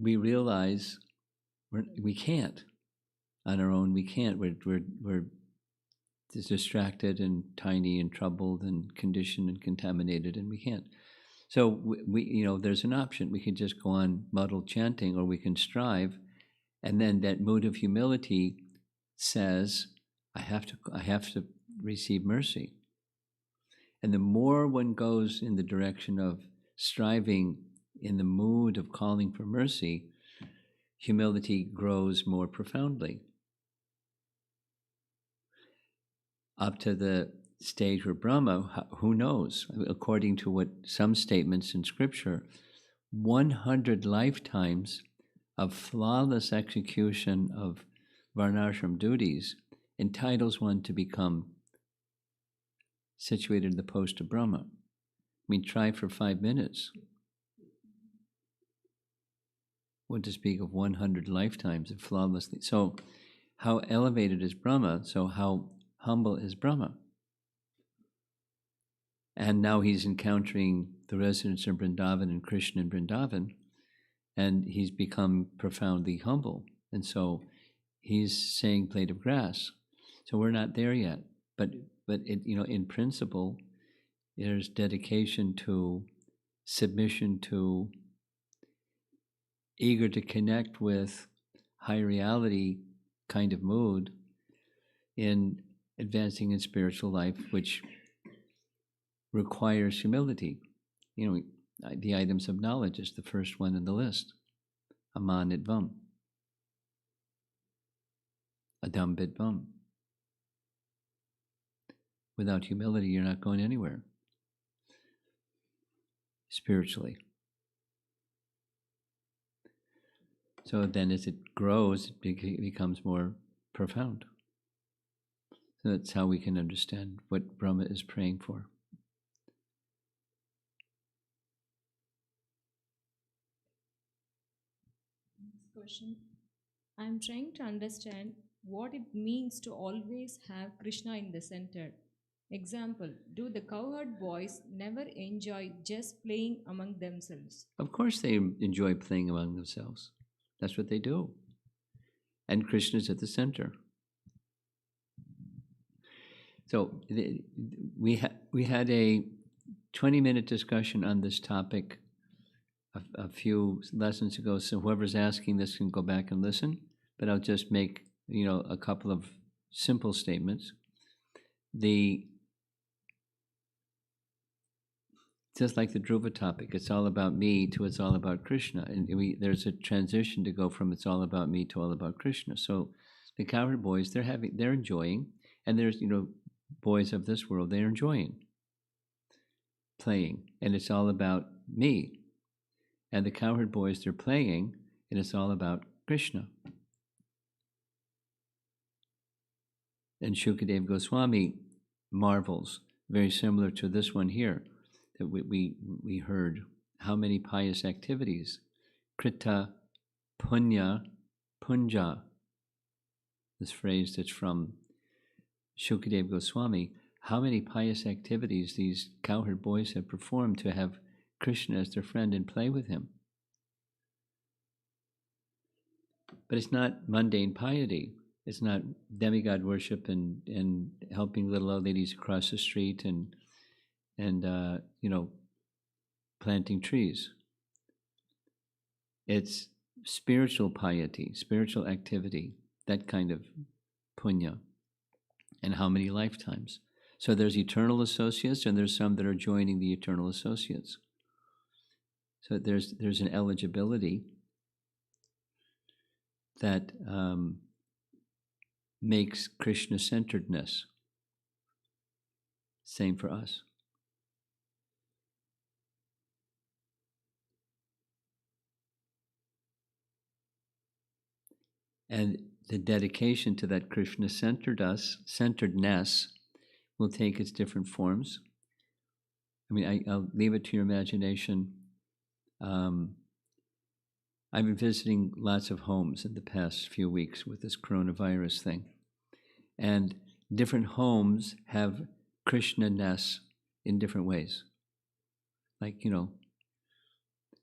we realize we can't. On our own, we can't. We're distracted and tiny and troubled and conditioned and contaminated, and we can't. So we there's an option. We can just go on muddled chanting, or we can strive, and then that mood of humility says, I have to receive mercy. And the more one goes in the direction of striving in the mood of calling for mercy, humility grows more profoundly. Up to the stage where Brahma, who knows? According to what some statements in scripture, 100 lifetimes of flawless execution of varnashram duties entitles one to become situated in the post of Brahma. I mean, try for 5 minutes. What to speak of 100 lifetimes of flawlessly. So, how elevated is Brahma? So, how humble is Brahma? And now he's encountering the residents of Vrindavan and Krishna in Vrindavan, and he's become profoundly humble. And so he's saying blade of grass. So we're not there yet, but it, in principle, there's dedication to, submission to, eager to connect with high reality kind of mood in advancing in spiritual life, which requires humility. The items of knowledge is the first one in the list. Amanitvam. Adambitvam. Without humility, you're not going anywhere spiritually. So then as it grows, it becomes more profound. So that's how we can understand what Brahma is praying for. Next question. I'm trying to understand what it means to always have Krishna in the center. Example, do the cowherd boys never enjoy just playing among themselves? Of course, they enjoy playing among themselves. That's what they do. And Krishna's at the center. So we had a 20-minute discussion on this topic a few lessons ago. So whoever's asking this can go back and listen. But I'll just make a couple of simple statements. Just like the Dhruva topic, it's all about me to it's all about Krishna. And there's a transition to go from it's all about me to all about Krishna. So the cowherd boys, they're enjoying, and there's, boys of this world, they're enjoying playing, and it's all about me. And the cowherd boys, they're playing, and it's all about Krishna. And Shukadeva Goswami marvels, very similar to this one here, that we heard how many pious activities, krita punya punja, this phrase that's from Shukadeva Goswami, how many pious activities these cowherd boys have performed to have Krishna as their friend and play with him. But it's not mundane piety. It's not demigod worship and helping little old ladies across the street and planting trees. It's spiritual piety, spiritual activity, that kind of punya. And how many lifetimes? So there's eternal associates, and there's some that are joining the eternal associates. So there's an eligibility that makes Krishna-centeredness. Same for us. And the dedication to that Krishna-centeredness will take its different forms. I mean, I'll leave it to your imagination. I've been visiting lots of homes in the past few weeks with this coronavirus thing. And different homes have Krishna-ness in different ways. Like,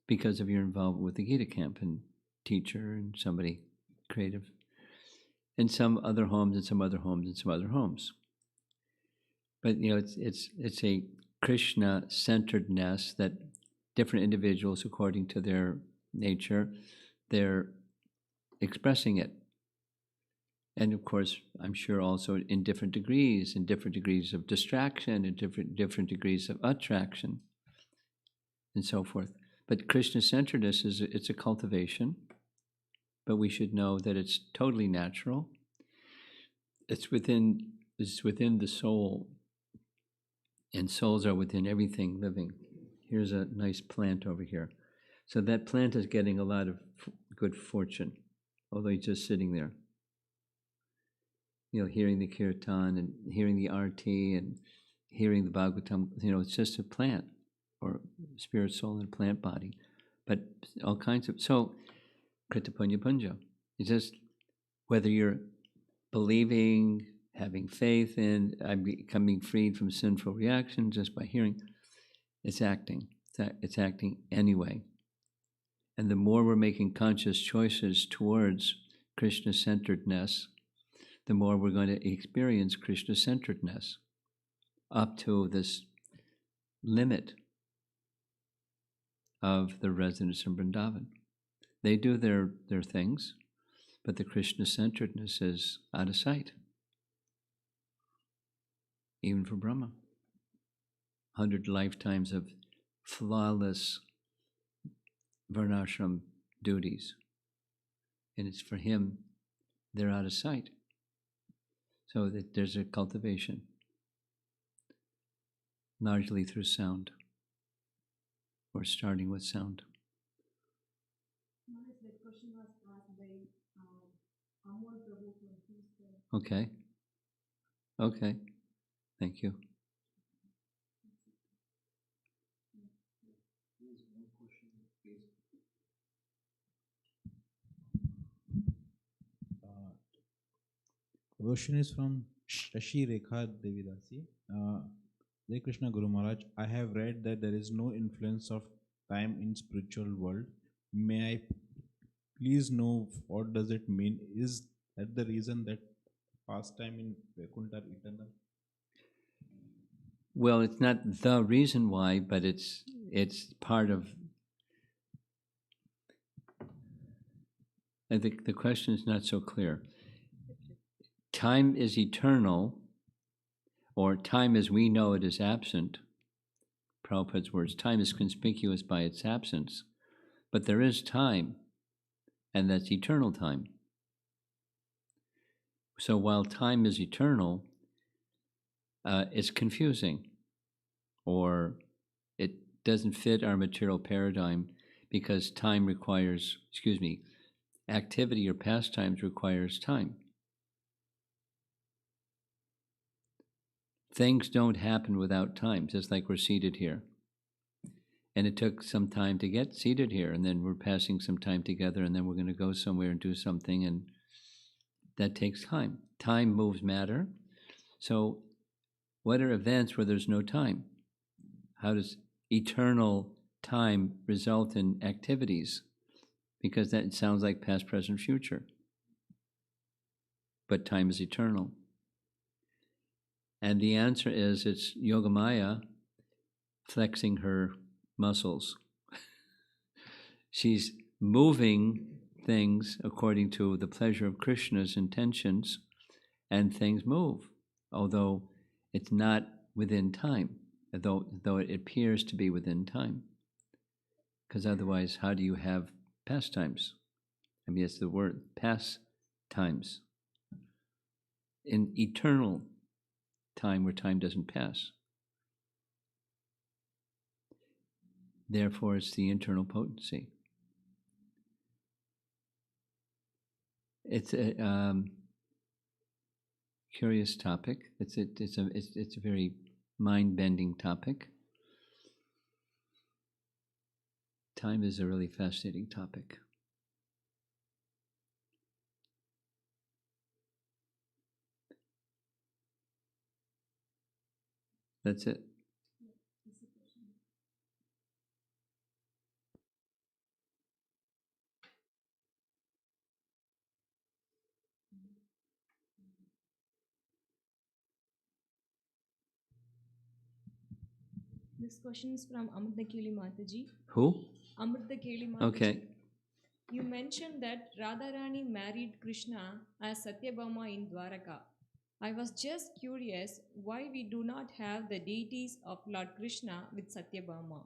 because of your involvement with the Gita camp and teacher and somebody creative. And some other homes and some other homes and some other homes. But, it's a Krishna-centeredness that different individuals, according to their nature, they're expressing it. And of course, I'm sure also in different degrees of distraction, and different degrees of attraction, and so forth. But Krishna-centeredness it's a cultivation, but we should know that it's totally natural. It's within the soul, and souls are within everything living. Here's a nice plant over here. So that plant is getting a lot of good fortune, although he's just sitting there. Hearing the kirtan and hearing the arti and hearing the Bhagavatam, it's just a plant, or spirit, soul, and plant body. But all kinds of, so, krita punya punja. It's just whether you're believing, having faith in, I'm becoming freed from sinful reaction just by hearing, it's acting. It's acting anyway. And the more we're making conscious choices towards Krishna-centeredness, the more we're going to experience Krishna-centeredness up to this limit of the residents in Vrindavan. They do their things, but the Krishna-centeredness is out of sight, even for Brahma. 100 lifetimes of flawless varnashram duties. And it's for him, they're out of sight. So that there's a cultivation, largely through sound, or starting with sound. That question was asked by Amol Prabhu from Houston. Okay. Thank you. question is from Shashi Rekha Devidasi. Jai Krishna Guru Maharaj, I have read that there is no influence of time in spiritual world. May I please know what does it mean? Is that the reason that past time in Vaikuntha are eternal? Well, it's not the reason why, but it's part of. I think the question is not so clear. Time is eternal, or time as we know it is absent. Prabhupada's words, time is conspicuous by its absence, but there is time, and that's eternal time. So while time is eternal, it's confusing, or it doesn't fit our material paradigm because time requires, activity or pastimes requires time. Things don't happen without time, just like we're seated here. And it took some time to get seated here, and then we're passing some time together, and then we're going to go somewhere and do something, and that takes time. Time moves matter. So what are events where there's no time? How does eternal time result in activities? Because that sounds like past, present, future. But time is eternal. And the answer is it's Yogamaya flexing her muscles. She's moving things according to the pleasure of Krishna's intentions, and things move, although it's not within time, though it appears to be within time. Because otherwise, how do you have pastimes? I mean, it's the word, pastimes. In eternal time where time doesn't pass. Therefore, it's the internal potency. It's a curious topic. It's a very mind-bending topic. Time is a really fascinating topic. That's it. This question is from Amrtakeli Mataji. Who? Amrtakeli Mataji. Okay. You mentioned that Radharani married Krishna as Satyabhama in Dwaraka. I was just curious why we do not have the deities of Lord Krishna with Satyabhama.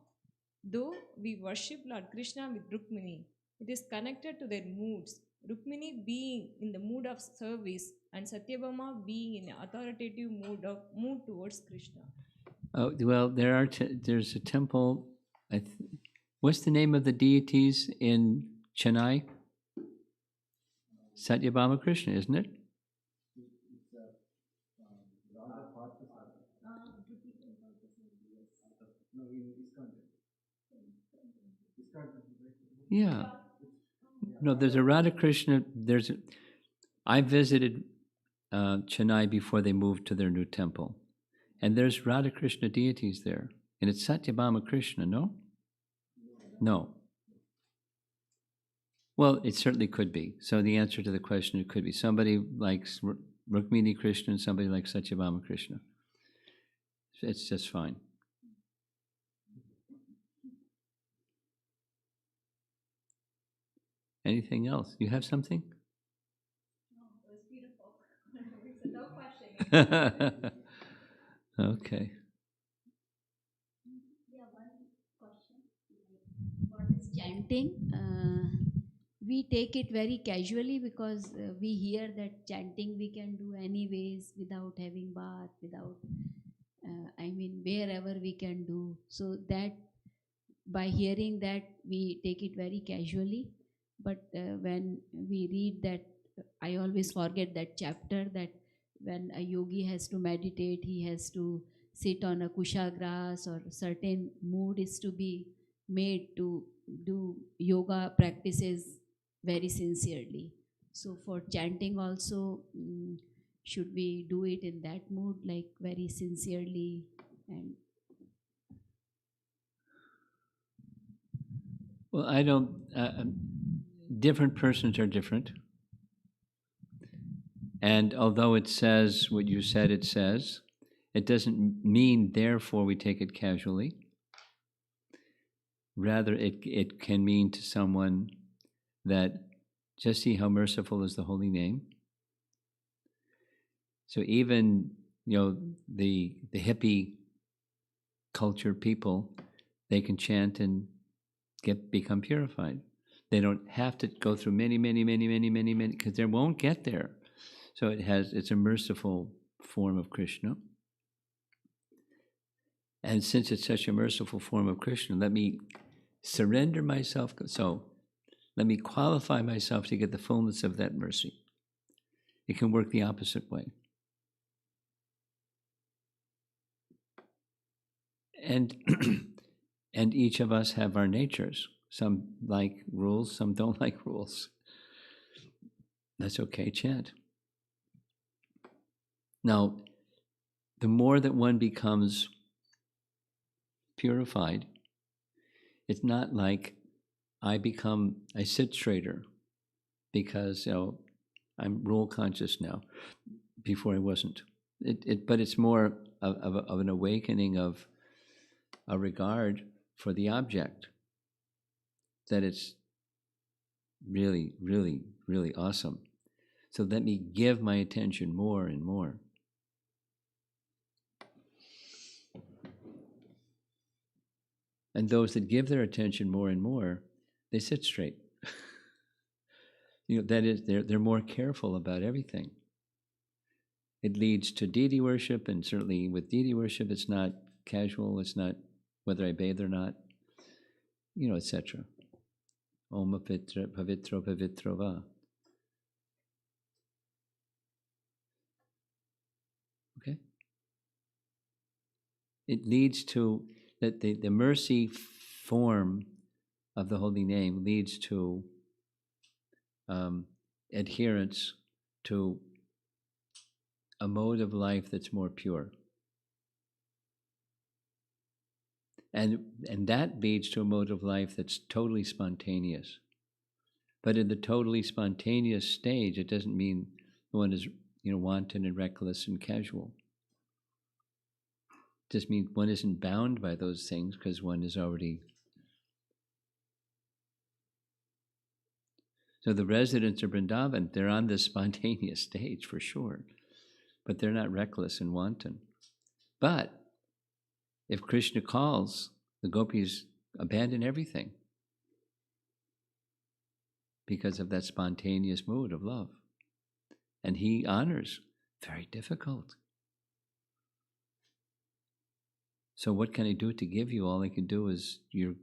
Though we worship Lord Krishna with Rukmini, it is connected to their moods. Rukmini being in the mood of service and Satyabhama being in an authoritative mood towards Krishna. Oh, well, there's a temple. What's the name of the deities in Chennai? Satyabhama Krishna, isn't it? Yeah. No, there's a Radha Krishna. I visited Chennai before they moved to their new temple. And there's Radha Krishna deities there. And it's Satyabhama Krishna, no? No. Well, it certainly could be. So the answer to the question, it could be somebody likes Rukmini Krishna and somebody likes Satyabhama Krishna. It's just fine. Anything else? You have something? No, it was beautiful. It's no question. Okay. Yeah, one question. What is chanting? We take it very casually because we hear that chanting we can do anyways without having bath, without, wherever we can do. So that by hearing that we take it very casually. But when we read that, I always forget that chapter that when a yogi has to meditate, he has to sit on a kusha grass, or certain mood is to be made to do yoga practices very sincerely. So for chanting also, should we do it in that mood, like very sincerely? And Well, I don't, different persons are different. And although it says what you said it says, it doesn't mean therefore we take it casually. Rather, it can mean to someone that just see how merciful is the holy name. So even, the hippie culture people, they can chant and become purified. They don't have to go through many, because they won't get there. So it's a merciful form of Krishna. And since it's such a merciful form of Krishna, let me surrender myself. So let me qualify myself to get the fullness of that mercy. It can work the opposite way. And and each of us have our natures. Some like rules, some don't like rules. That's okay, chant. Now, the more that one becomes purified, it's not like I sit straighter because I'm rule conscious now. Before I wasn't. But it's more of an awakening of a regard for the object, that it's really, really, really awesome. So let me give my attention more and more. And those that give their attention more and more, they sit straight. That is, they're more careful about everything. It leads to deity worship, and certainly with deity worship, it's not casual, it's not whether I bathe or not, etc. Om Pavitra Pavitro Pavitro Va. Okay? It leads to that the mercy form of the holy name leads to adherence to a mode of life that's more pure. And that leads to a mode of life that's totally spontaneous. But in the totally spontaneous stage, it doesn't mean one is, wanton and reckless and casual. It just means one isn't bound by those things because one is already. So the residents of Vrindavan, they're on this spontaneous stage for sure, but they're not reckless and wanton. But if Krishna calls, the gopis abandon everything because of that spontaneous mood of love. And he honors. Very difficult. So what can I do to give you? All I can do is your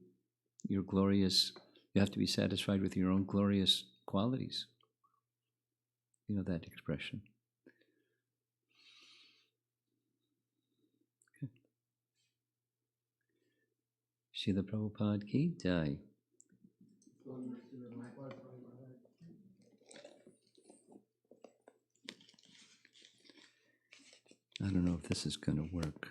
glorious, you have to be satisfied with your own glorious qualities. You know that expression. Okay. Srila Prabhupada ki jai. I don't know if this is going to work.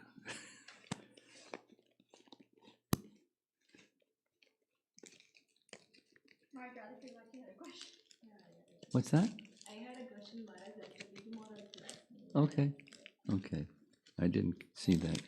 Maharaja, I feel like you had a question. What's that? I had a question, Maharaja, that could be tomorrow class. Okay. I didn't see that.